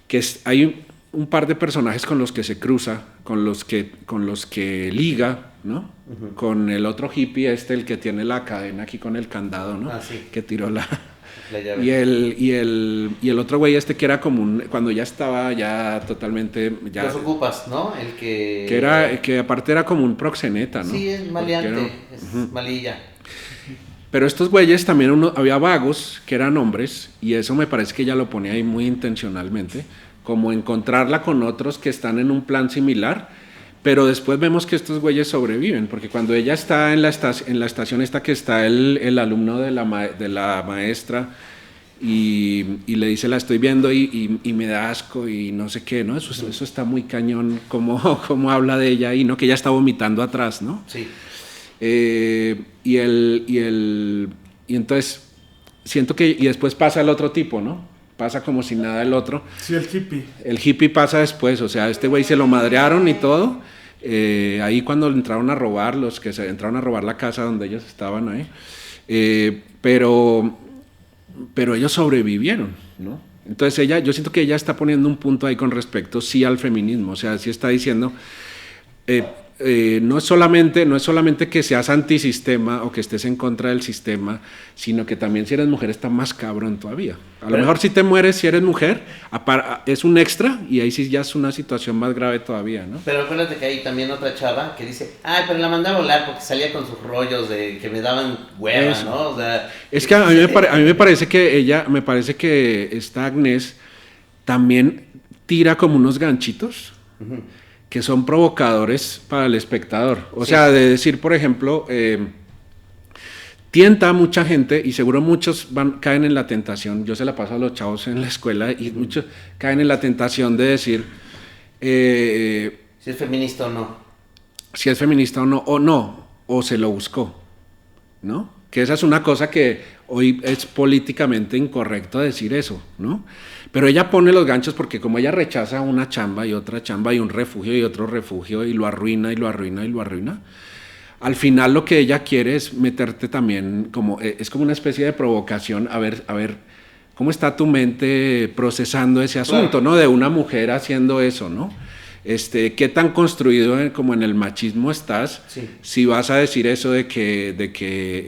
que hay un par de personajes con los que se cruza, con los que liga, ¿no? Uh-huh. Con el otro hippie el que tiene la cadena aquí con el candado, ¿no? Sí. Que tiró la llave. Y el otro güey que era como cuando ya estaba ya totalmente ya los ocupas, ¿no? El que aparte era como un proxeneta, ¿no? Sí, es maleante, es malilla. Pero estos güeyes también había vagos que eran hombres, y eso me parece que ella lo pone ahí muy intencionalmente, como encontrarla con otros que están en un plan similar, pero después vemos que estos güeyes sobreviven, porque cuando ella está en la estación esta que está el alumno de la maestra y le dice, la estoy viendo y me da asco y no sé qué, ¿no? Eso está muy cañón, como habla de ella ahí, ¿no? Que ella está vomitando atrás, ¿no? Sí. Y entonces siento que, y después pasa el otro tipo, ¿no? Pasa como si nada el otro. Sí, el hippie. El hippie pasa después, o sea, este güey se lo madrearon y todo. Ahí cuando entraron a robar, los que se entraron a robar la casa donde ellos estaban ahí. Pero ellos sobrevivieron, ¿no? Entonces yo siento que ella está poniendo un punto ahí con respecto, sí, al feminismo. O sea, sí está diciendo, no es solamente que seas antisistema o que estés en contra del sistema, sino que también si eres mujer está más cabrón todavía. A lo mejor si te mueres, si eres mujer, es un extra y ahí sí ya es una situación más grave todavía, ¿no? Pero acuérdate que hay también otra chava que dice, ay, pero la mandé a volar porque salía con sus rollos de que me daban hueva, Eso. ¿no? O sea, es que a mí me parece que esta Agnés también tira como unos ganchitos que son provocadores para el espectador. O sea, de decir, por ejemplo, tienta a mucha gente y seguro muchos caen en la tentación. Yo se la paso a los chavos en la escuela y muchos caen en la tentación de decir si es feminista o no. Si es feminista o no, o se lo buscó, ¿no? Que esa es una cosa que hoy es políticamente incorrecto decir eso, ¿no? Pero ella pone los ganchos porque como ella rechaza una chamba y otra chamba y un refugio y otro refugio y lo arruina y lo arruina y lo arruina, al final lo que ella quiere es meterte también es como una especie de provocación a ver cómo está tu mente procesando ese asunto, ¿no? De una mujer haciendo eso, ¿no? ¿Qué tan construido como en el machismo estás? Sí. Si vas a decir eso de que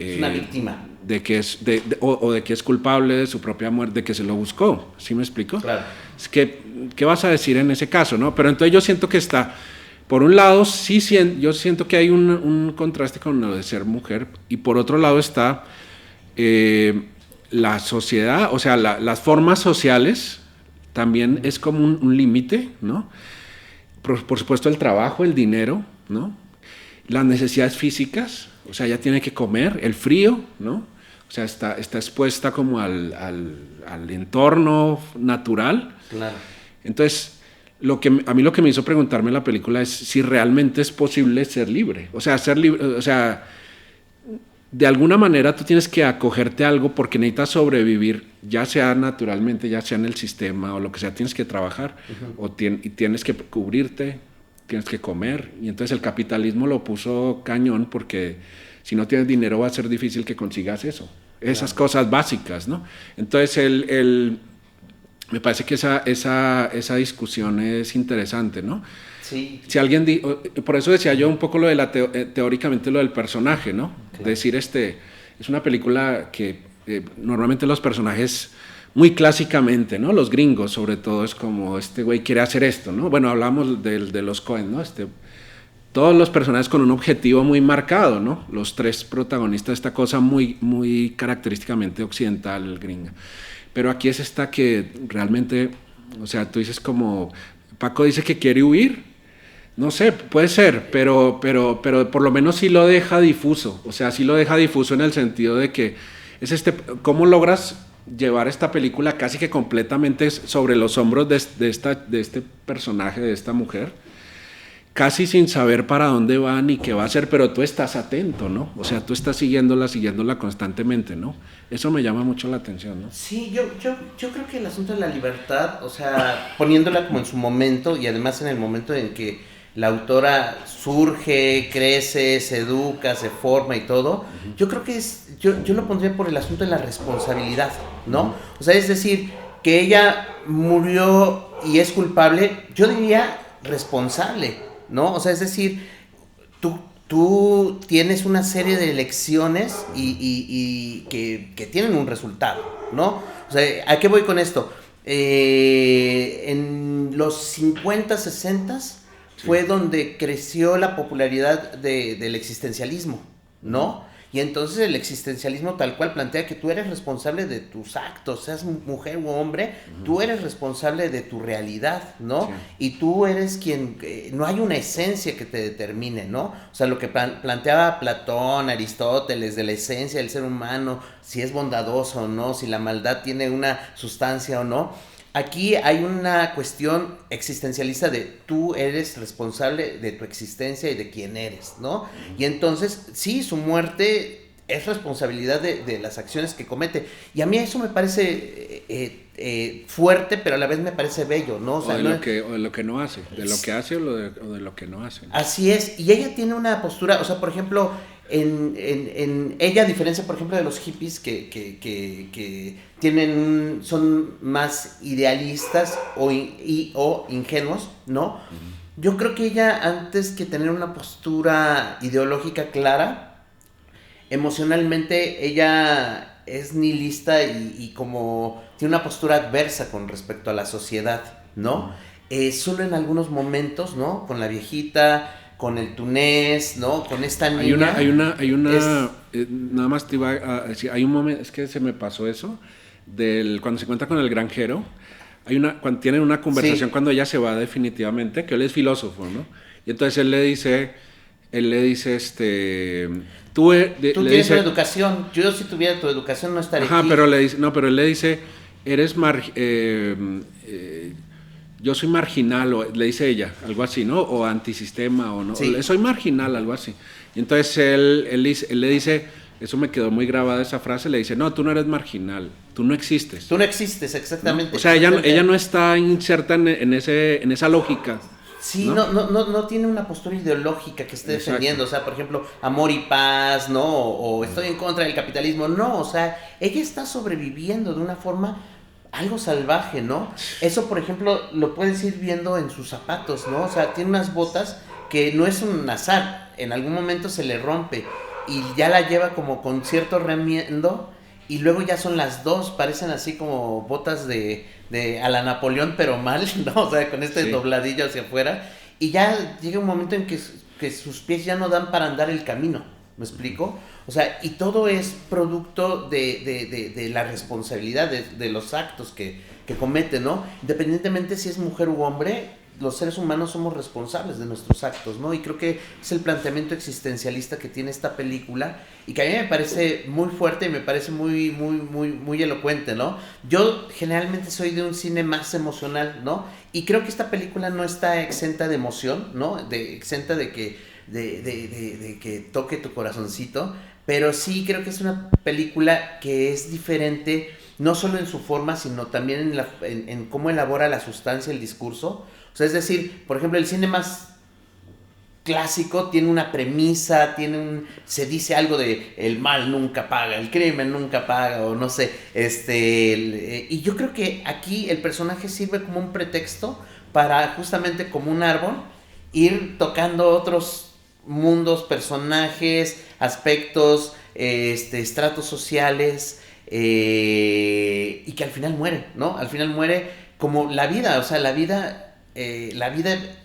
es una víctima. De que es o de que es culpable de su propia muerte, de que se lo buscó, ¿sí me explico? Claro. Es que, ¿qué vas a decir en ese caso, no? Pero entonces yo siento que está, por un lado, yo siento que hay un contraste con lo de ser mujer, y por otro lado está la sociedad, o sea, las formas sociales también es como un límite, ¿no? Por supuesto el trabajo, el dinero, ¿no? Las necesidades físicas, o sea, ella tiene que comer, el frío, ¿no? O sea, está expuesta como al entorno natural. Claro. Entonces, a mí lo que me hizo preguntarme en la película es si realmente es posible ser libre. O sea, de alguna manera tú tienes que acogerte a algo porque necesitas sobrevivir, ya sea naturalmente, ya sea en el sistema o lo que sea, tienes que trabajar y tienes que cubrirte, tienes que comer. Y entonces el capitalismo lo puso cañón porque si no tienes dinero va a ser difícil que consigas eso, esas cosas básicas, ¿no? Entonces me parece que esa discusión es interesante, ¿no? Sí. Si alguien por eso decía yo un poco lo de teóricamente lo del personaje, ¿no? Claro. Decir es una película que normalmente los personajes muy clásicamente, ¿no? Los gringos sobre todo es como este güey quiere hacer esto, ¿no? Bueno, hablamos de los Coen, ¿no? Todos los personajes con un objetivo muy marcado, ¿no? Los tres protagonistas, esta cosa muy, muy característicamente occidental, gringa. Pero aquí es esta que realmente, o sea, tú dices como, Paco dice que quiere huir, no sé, puede ser, pero por lo menos sí lo deja difuso, o sea, sí lo deja difuso en el sentido de que es ¿cómo logras llevar esta película casi que completamente sobre los hombros de este personaje, de esta mujer? Casi sin saber para dónde va ni qué va a hacer, pero tú estás atento, ¿no? O sea, tú estás siguiéndola constantemente, ¿no? Eso me llama mucho la atención, ¿no? Sí, yo creo que el asunto de la libertad, o sea, poniéndola como en su momento y además en el momento en que la autora surge, crece, se educa, se forma y todo, yo creo que yo lo pondría por el asunto de la responsabilidad, ¿no? O sea, es decir, que ella murió y es culpable, yo diría responsable, ¿no? O sea, es decir, tú tienes una serie de elecciones y que tienen un resultado, ¿no? O sea, ¿a qué voy con esto? En los 50, 60 fue donde creció la popularidad del existencialismo, ¿no? Y entonces el existencialismo tal cual plantea que tú eres responsable de tus actos, seas mujer u hombre, tú eres responsable de tu realidad, ¿no? Sí. Y tú eres quien, no hay una esencia que te determine, ¿no? O sea, lo que planteaba Platón, Aristóteles, de la esencia del ser humano, si es bondadoso o no, si la maldad tiene una sustancia o no. Aquí hay una cuestión existencialista de tú eres responsable de tu existencia y de quién eres, ¿no? Y entonces, sí, su muerte es responsabilidad de las acciones que comete. Y a mí eso me parece fuerte, pero a la vez me parece bello, ¿no? O sea, de lo que no hace, de lo que hace o de lo que no hace, ¿no? Así es, y ella tiene una postura, o sea, por ejemplo, en ella, a diferencia, por ejemplo, de los hippies que son más idealistas o ingenuos, ¿no? Yo creo que ella, antes que tener una postura ideológica clara, emocionalmente ella es nihilista y como tiene una postura adversa con respecto a la sociedad, ¿no? Solo en algunos momentos, ¿no? Con la viejita, con el tunés, ¿no? Con esta niña. Nada más te iba a decir, hay un momento, es que se me pasó eso, cuando se encuentra con el granjero, cuando tienen una conversación, cuando ella se va definitivamente, que él es filósofo, ¿no? Y entonces él le dice, tú tienes una educación, yo si tuviera tu educación no estaría aquí. Pero él le dice, yo soy marginal, o le dice ella, algo así, ¿no? O antisistema, o no, soy marginal, algo así. Y entonces él le dice, eso me quedó muy grabada esa frase, le dice, no, tú no eres marginal, tú no existes. Tú no existes, exactamente. ¿No? O sea, ella no está inserta en esa lógica. Sí, no tiene una postura ideológica que esté defendiendo, o sea, por ejemplo, amor y paz, ¿no? O estoy en contra del capitalismo, no, o sea, ella está sobreviviendo de una forma algo salvaje, ¿no? Eso, por ejemplo, lo puedes ir viendo en sus zapatos, ¿no? O sea, tiene unas botas que no es un azar, en algún momento se le rompe y ya la lleva como con cierto remiendo y luego ya son las dos, parecen así como botas de a la Napoleón, pero mal, ¿no? O sea, con este dobladillo hacia afuera y ya llega un momento en que sus pies ya no dan para andar el camino, ¿me explico? O sea, y todo es producto de la responsabilidad de los actos que comete, ¿no? Independientemente si es mujer u hombre, los seres humanos somos responsables de nuestros actos, ¿no? Y creo que es el planteamiento existencialista que tiene esta película y que a mí me parece muy fuerte y me parece muy, muy, muy, muy elocuente, ¿no? Yo generalmente soy de un cine más emocional, ¿no? Y creo que esta película no está exenta de emoción, ¿no? Exenta de que toque tu corazoncito, pero sí creo que es una película que es diferente, no solo en su forma, sino también en cómo elabora la sustancia, el discurso. O sea, es decir, por ejemplo, el cine más clásico tiene una premisa, se dice algo de el mal nunca paga, el crimen nunca paga, o no sé, y yo creo que aquí el personaje sirve como un pretexto para justamente como un árbol ir tocando otros mundos, personajes, aspectos, estratos sociales, y que al final muere, ¿no? Al final muere como la vida, o sea, la vida,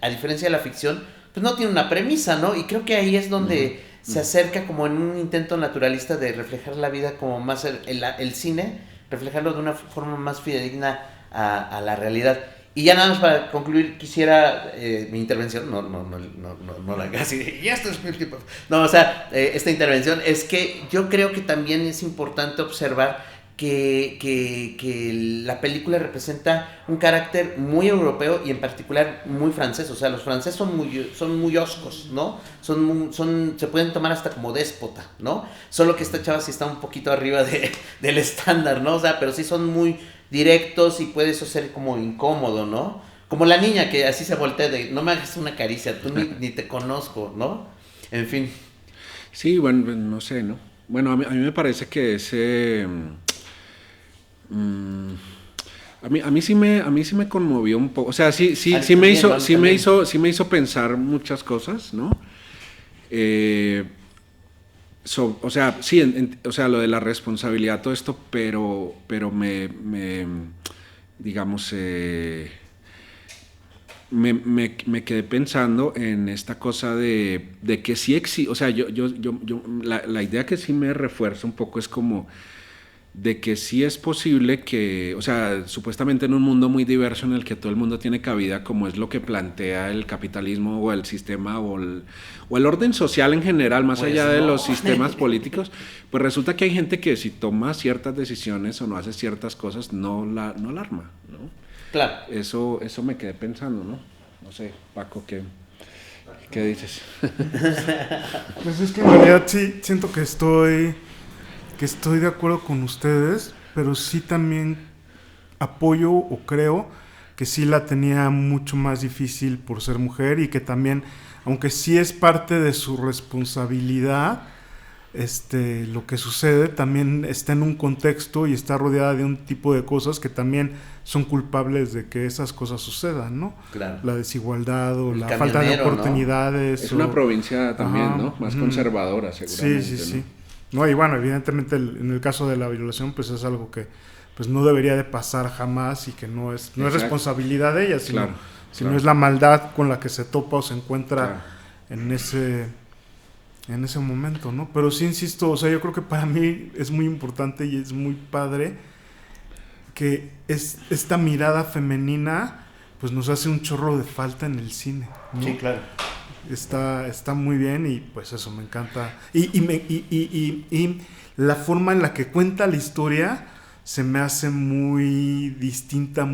a diferencia de la ficción, pues no tiene una premisa, ¿no? Y creo que ahí es donde se acerca como en un intento naturalista de reflejar la vida como más, el cine, reflejarlo de una forma más fidedigna a la realidad. Y ya nada más para concluir, quisiera mi intervención, no la hagas así, ya esto es mi tipo. No, o sea, esta intervención es que yo creo que también es importante observar que la película representa un carácter muy europeo y en particular muy francés. O sea, los franceses son muy hoscos, ¿no? Se pueden tomar hasta como déspota, ¿no? Solo que esta chava sí está un poquito arriba del estándar, ¿no? O sea, pero sí son muy directos y puede eso ser como incómodo, ¿no? Como la niña que así se voltea de, no me hagas una caricia, tú ni te conozco, ¿no? En fin. Sí, bueno, no sé, ¿no? Bueno, a mí me parece que ese... a mí sí me conmovió un poco, o sea, sí me hizo pensar muchas cosas, ¿no? O sea, sí, o sea, lo de la responsabilidad, todo esto, pero digamos, me quedé pensando en esta cosa de que sí existe, o sea, la idea que sí me refuerza un poco es como de que sí es posible que, o sea, supuestamente en un mundo muy diverso en el que todo el mundo tiene cabida, como es lo que plantea el capitalismo o el sistema o el orden social en general, más allá de los sistemas políticos, pues resulta que hay gente que si toma ciertas decisiones o no hace ciertas cosas, no la arma, ¿no? Claro. Eso me quedé pensando, ¿no? No sé, Paco, ¿qué dices? Pues es que en realidad sí siento que estoy de acuerdo con ustedes, pero sí también apoyo o creo que sí la tenía mucho más difícil por ser mujer y que también, aunque sí es parte de su responsabilidad, lo que sucede también está en un contexto y está rodeada de un tipo de cosas que también son culpables de que esas cosas sucedan, ¿no? Claro. La desigualdad o El la falta de camionero, ¿no? oportunidades. Es una provincia también, ¿no? Más conservadora, seguramente. Sí, sí, ¿no? sí. No, y bueno, evidentemente en el caso de la violación, pues es algo que pues no debería de pasar jamás y que no es responsabilidad de ella, sino, sino es la maldad con la que se topa o se encuentra en ese momento, ¿no? Pero sí insisto, o sea, yo creo que para mí es muy importante y es muy padre que esta mirada femenina pues nos hace un chorro de falta en el cine, ¿no? Sí, claro. Está muy bien y pues eso me encanta. Y la forma en la que cuenta la historia se me hace muy distinta,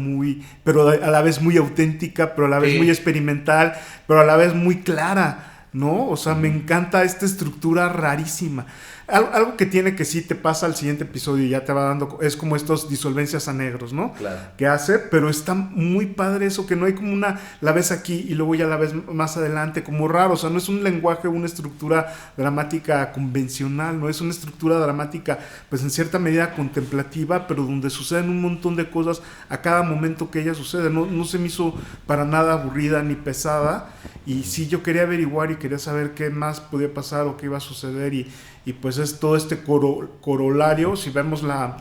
pero a la vez muy auténtica, pero a la vez muy experimental, pero a la vez muy clara, ¿no? O sea, me encanta esta estructura rarísima. Algo que tiene que sí te pasa al siguiente episodio y ya te va dando, es como estos disolvencias a negros, ¿no? Claro. Que hace, pero está muy padre eso, que no hay como la ves aquí y luego ya la ves más adelante, como raro, o sea, no es un lenguaje, una estructura dramática convencional, no es una estructura dramática, pues en cierta medida contemplativa, pero donde suceden un montón de cosas a cada momento que ella sucede, no se me hizo para nada aburrida ni pesada, y sí, yo quería averiguar y quería saber qué más podía pasar o qué iba a suceder, y pues es todo este corolario. Si vemos la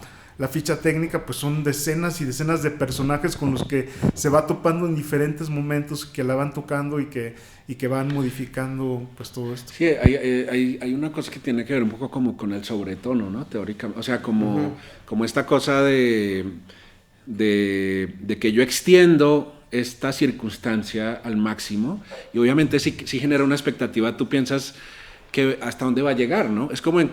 ficha técnica, pues son decenas y decenas de personajes con los que se va topando en diferentes momentos, que la van tocando y que van modificando pues todo esto. Sí, hay una cosa que tiene que ver un poco como con el sobretono, ¿no? Teóricamente, o sea, como esta cosa de que yo extiendo esta circunstancia al máximo, y obviamente sí genera una expectativa. Tú piensas que hasta dónde va a llegar, ¿no? Es como en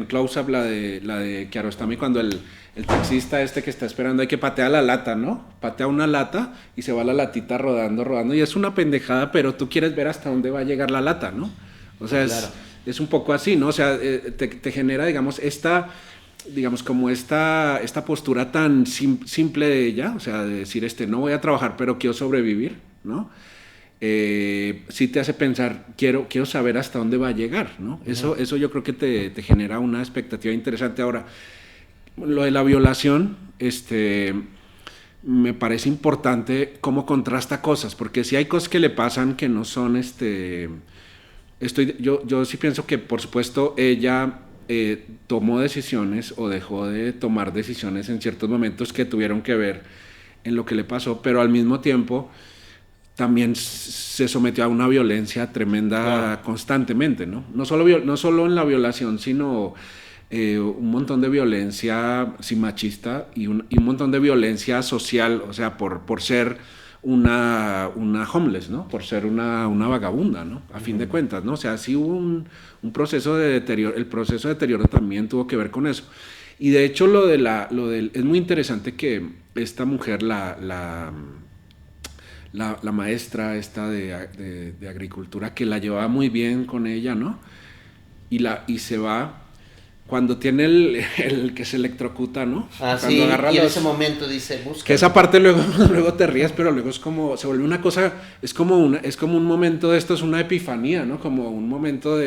Close Up, la de Kiarostami, cuando el taxista que está esperando, hay que patear la lata, ¿no? Patea una lata y se va la latita rodando, y es una pendejada, pero tú quieres ver hasta dónde va a llegar la lata, ¿no? O sea, claro, es un poco así, ¿no? O sea, te genera, digamos, como esta postura tan simple de ella, o sea, de decir, no voy a trabajar, pero quiero sobrevivir, ¿no? Sí te hace pensar, quiero saber hasta dónde va a llegar, ¿no? Eso yo creo que te genera una expectativa interesante. Ahora, lo de la violación, me parece importante cómo contrasta cosas, porque si hay cosas que le pasan que no son, yo sí pienso que, por supuesto, ella tomó decisiones o dejó de tomar decisiones en ciertos momentos que tuvieron que ver en lo que le pasó, pero al mismo tiempo también se sometió a una violencia tremenda constantemente, ¿no? No solo en la violación, sino un montón de violencia machista y un montón de violencia social, o sea, por ser una homeless, ¿no? Por ser una vagabunda, ¿no? A fin de cuentas, ¿no? O sea, sí hubo un proceso de deterioro. El proceso de deterioro también tuvo que ver con eso. Y de hecho es muy interesante que esta mujer, la maestra esta de agricultura, que la llevaba muy bien con ella, ¿no? Y se va cuando tiene el que se electrocuta, ¿no? Ah, cuando sí, agarra y en ese momento dice, busca. Que esa parte luego te ríes, pero luego es como, se vuelve una cosa, es como un momento de esto, es una epifanía, ¿no? Como un momento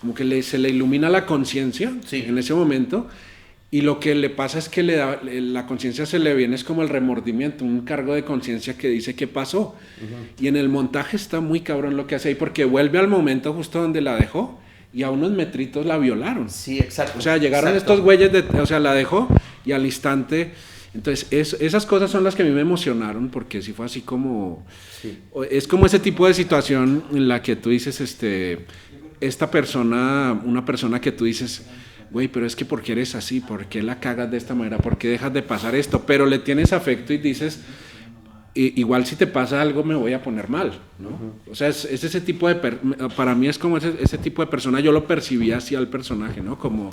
como que se le ilumina la conciencia en ese momento. Y lo que le pasa es que la conciencia se le viene, es como el remordimiento, un cargo de conciencia que dice qué pasó. Y en el montaje está muy cabrón lo que hace ahí, porque vuelve al momento justo donde la dejó y a unos metritos la violaron. Sí, exacto. O sea, llegaron estos güeyes, o sea, la dejó y al instante. Entonces, esas cosas son las que a mí me emocionaron, porque sí fue así como... Sí. Es como ese tipo de situación en la que tú dices, una persona que tú dices... Güey, pero es que ¿por qué eres así? ¿Por qué la cagas de esta manera? ¿Por qué dejas de pasar esto? Pero le tienes afecto y dices, igual si te pasa algo me voy a poner mal, ¿no? O sea, es ese tipo de... para mí es como ese tipo de persona, yo lo percibí así al personaje, ¿no? Como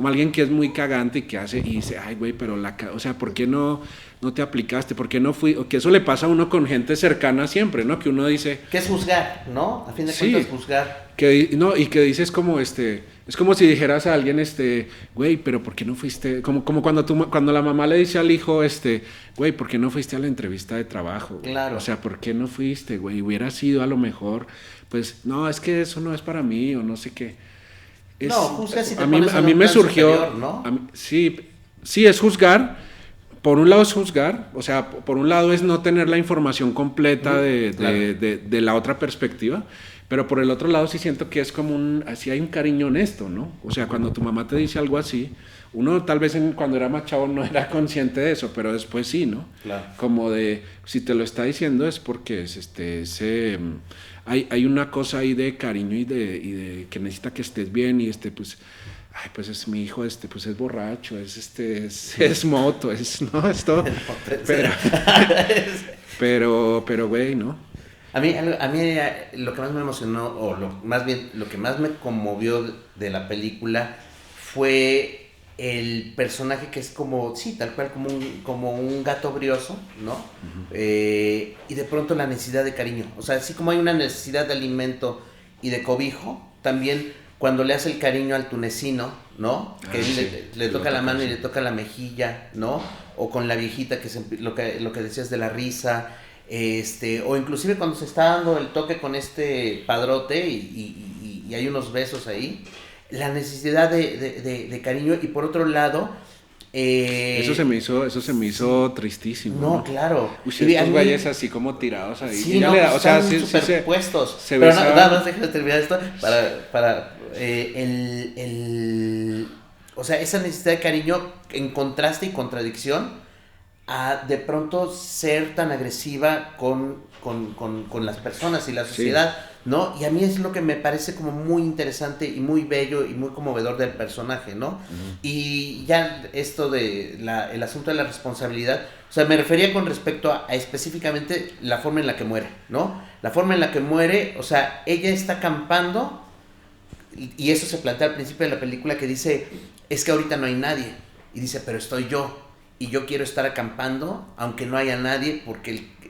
alguien que es muy cagante y que hace, y dice, ay, güey, pero o sea, ¿por qué no te aplicaste? ¿Por qué no fui? O que eso le pasa a uno con gente cercana siempre, ¿no? Que uno dice... Que es juzgar, ¿no? A fin de cuentas, juzgar. Y que dices como es como si dijeras a alguien, güey, pero ¿por qué no fuiste? Como cuando la mamá le dice al hijo, güey, ¿por qué no fuiste a la entrevista de trabajo? Claro. O sea, ¿por qué no fuiste, güey? Hubiera sido a lo mejor, pues, no, es que eso no es para mí, o no sé qué. No, juzgas si te a mí, pones a en mí un me plan surgió, superior, ¿no? sí es juzgar. Por un lado es juzgar, o sea, por un lado es no tener la información completa de la otra perspectiva, pero por el otro lado sí siento que es como así hay un cariño honesto, ¿no? O sea, cuando tu mamá te dice algo así, uno tal vez cuando era más chavo no era consciente de eso, pero después sí, ¿no? Claro. Como de, si te lo está diciendo es porque hay una cosa ahí de cariño y de que necesita que estés bien y pues... Ay, pues es mi hijo, pues es borracho, es moto, no, es todo. Pero, güey, ¿no? A mí lo que más me emocionó, más bien lo que más me conmovió de la película fue el personaje que es como, sí, tal cual, como un gato brioso, ¿no? Uh-huh. Y de pronto la necesidad de cariño. O sea, así como hay una necesidad de alimento y de cobijo, también... Cuando le hace el cariño al tunecino, ¿no? Que sí, le toca la mano y le toca la mejilla, ¿no? O con la viejita, lo que decías de la risa, o inclusive cuando se está dando el toque con este padrote y hay unos besos ahí, la necesidad de cariño. Y por otro lado... eso se me hizo tristísimo. No, claro. Uy, estos güeyes así como tirados ahí. Sí, no, o sea, sí, superpuestos. Pero nada más déjame terminar esto para o sea, esa necesidad de cariño en contraste y contradicción a de pronto ser tan agresiva con las personas y la sociedad, sí. ¿No? Y a mí es lo que me parece como muy interesante y muy bello y muy conmovedor del personaje, ¿no? Uh-huh. Y ya esto de el asunto de la responsabilidad, o sea, me refería con respecto a específicamente la forma en la que muere, ¿no? La forma en la que muere, o sea, ella está acampando y eso se plantea al principio de la película que dice, es que ahorita no hay nadie. Y dice, pero estoy yo. Y yo quiero estar acampando, aunque no haya nadie,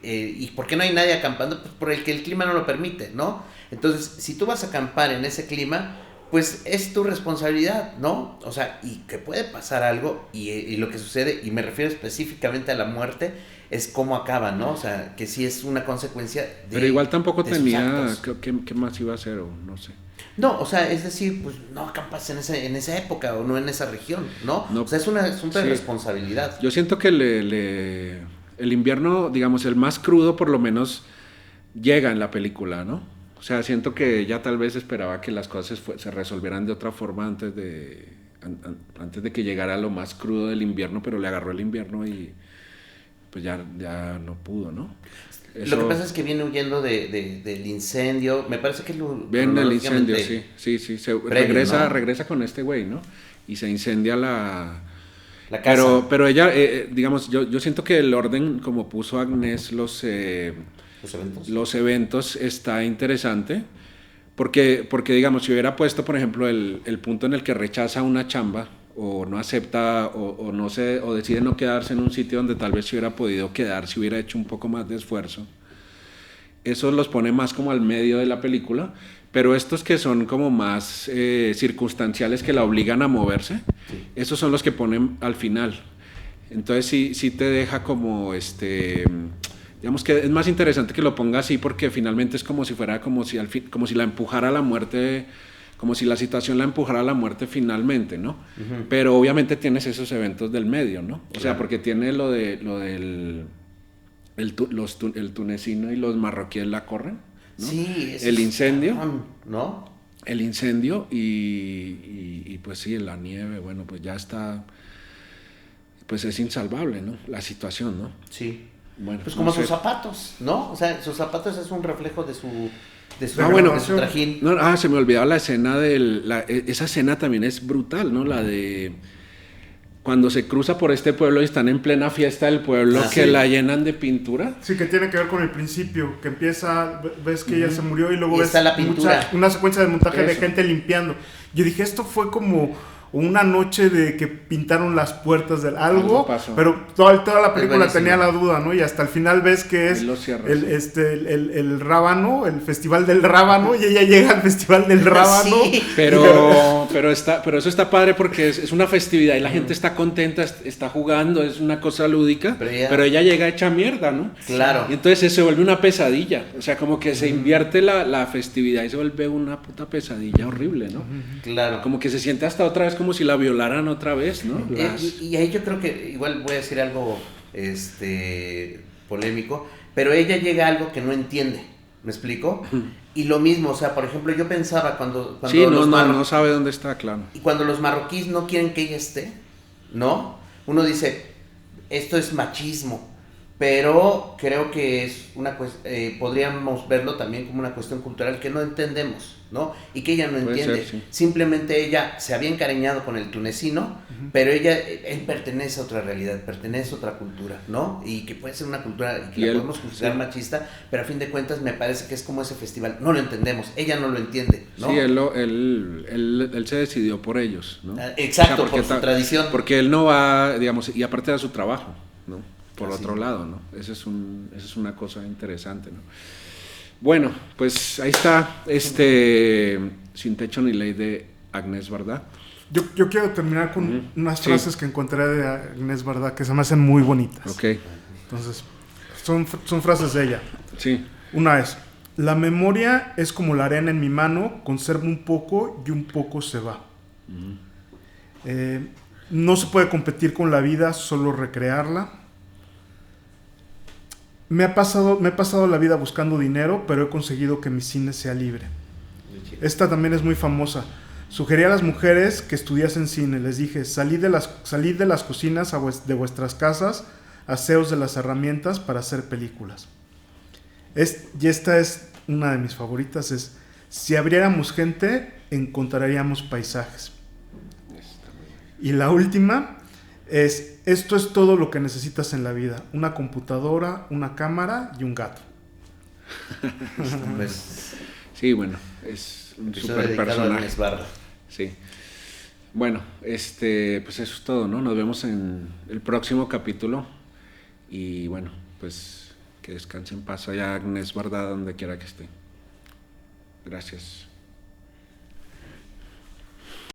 ¿y por qué no hay nadie acampando? Pues porque el clima no lo permite, ¿no? Entonces, si tú vas a acampar en ese clima, pues es tu responsabilidad, ¿no? O sea, y que puede pasar algo, y lo que sucede, y me refiero específicamente a la muerte, es cómo acaba, ¿no? O sea, que sí es una consecuencia de... Pero igual tampoco tenía... ¿Qué más iba a hacer? O no sé. No, o sea, es decir, pues no acampas en esa época o no en esa región, ¿no? O sea, es un asunto de responsabilidad. Yo siento que el invierno, digamos, el más crudo por lo menos llega en la película, ¿no? O sea, siento que ya tal vez esperaba que las cosas se resolvieran de otra forma antes de que llegara lo más crudo del invierno, pero le agarró el invierno y pues ya no pudo, ¿no? Lo que pasa es que viene huyendo del incendio, me parece que viene del incendio, sí, regresa con este güey, ¿no? Y se incendia la casa. Pero ella, digamos, yo siento que el orden como puso Agnés los eventos está interesante, porque digamos, si hubiera puesto, por ejemplo, el punto en el que rechaza una chamba, o no acepta, o decide no quedarse en un sitio donde tal vez se hubiera podido quedar si hubiera hecho un poco más de esfuerzo. Eso los pone más como al medio de la película, pero estos que son como más circunstanciales, que la obligan a moverse, sí. Esos son los que ponen al final. Entonces sí te deja como digamos que es más interesante que lo ponga así, porque finalmente es como si fuera como si la empujara a la muerte, como si la situación la empujara a la muerte finalmente, ¿no? Uh-huh. Pero obviamente tienes esos eventos del medio, ¿no? O sea, porque tiene lo del el tunecino y los marroquíes la corren, ¿no? Sí, el incendio, ¿no? El incendio y pues sí, la nieve, bueno, pues ya está, pues es insalvable, ¿no? La situación, ¿no? Sí. Bueno, pues como sus zapatos, ¿no? O sea, sus zapatos es un reflejo de su trajín. Se me olvidaba la escena esa escena también es brutal, ¿no? La de cuando se cruza por este pueblo y están en plena fiesta del pueblo, que la llenan de pintura. Sí, que tiene que ver con el principio, que empieza, ves que ella se murió y luego ves la pintura. Una secuencia de montaje de gente limpiando. Yo dije, esto fue como una noche de que pintaron las puertas de algo, pero toda la película tenía la duda, ¿no? Y hasta el final ves que es el rábano, el festival del rábano, y ella llega al festival del rábano. Sí. Pero pero eso está padre porque es una festividad y la gente está contenta, está jugando, es una cosa lúdica, pero ella llega hecha mierda, ¿no? Claro. Y entonces se vuelve una pesadilla, o sea, como que se invierte la festividad y se vuelve una puta pesadilla horrible, ¿no? Claro. Como que se siente hasta otra vez como si la violaran otra vez, ¿no? Y ahí yo creo que, igual voy a decir algo polémico, pero ella llega a algo que no entiende, ¿me explico? Y lo mismo, o sea, por ejemplo, yo pensaba cuando sí, no sabe dónde está, claro. Y cuando los marroquíes no quieren que ella esté, ¿no? Uno dice, esto es machismo, pero creo que es podríamos verlo también como una cuestión cultural que no entendemos, ¿no? Y que ella no entiende. Ser, sí. Simplemente ella se había encariñado con el tunecino, pero él pertenece a otra realidad, pertenece a otra cultura, ¿no? Y que puede ser una cultura que la podemos considerar machista, pero a fin de cuentas me parece que es como ese festival. No lo entendemos, ella no lo entiende, ¿no? Sí, él se decidió por ellos, ¿no? Exacto, o sea, por su tradición. Porque él no va, digamos, y aparte de su trabajo, ¿no? Por otro lado, ¿no? Esa es una cosa interesante, ¿no? Bueno, pues ahí está, Sin techo ni ley de Agnès Varda. Yo quiero terminar con unas frases que encontré de Agnès Varda que se me hacen muy bonitas. Ok. Entonces, son frases de ella. Sí. Una es, la memoria es como la arena en mi mano, conserva un poco y un poco se va. No se puede competir con la vida, solo recrearla. Me he pasado la vida buscando dinero, pero he conseguido que mi cine sea libre. Esta también es muy famosa. Sugerí a las mujeres que estudiasen cine. Les dije, salid de las cocinas de vuestras casas, aseos de las herramientas para hacer películas. Y esta es una de mis favoritas, es, si abriéramos gente, encontraríamos paisajes. Y la última es, esto es todo lo que necesitas en la vida, una computadora, una cámara y un gato. Sí, bueno, es un super personaje. Sí. Bueno, pues eso es todo, ¿no? Nos vemos en el próximo capítulo y bueno, pues que descanse en paz allá Agnès Varda donde quiera que esté. Gracias.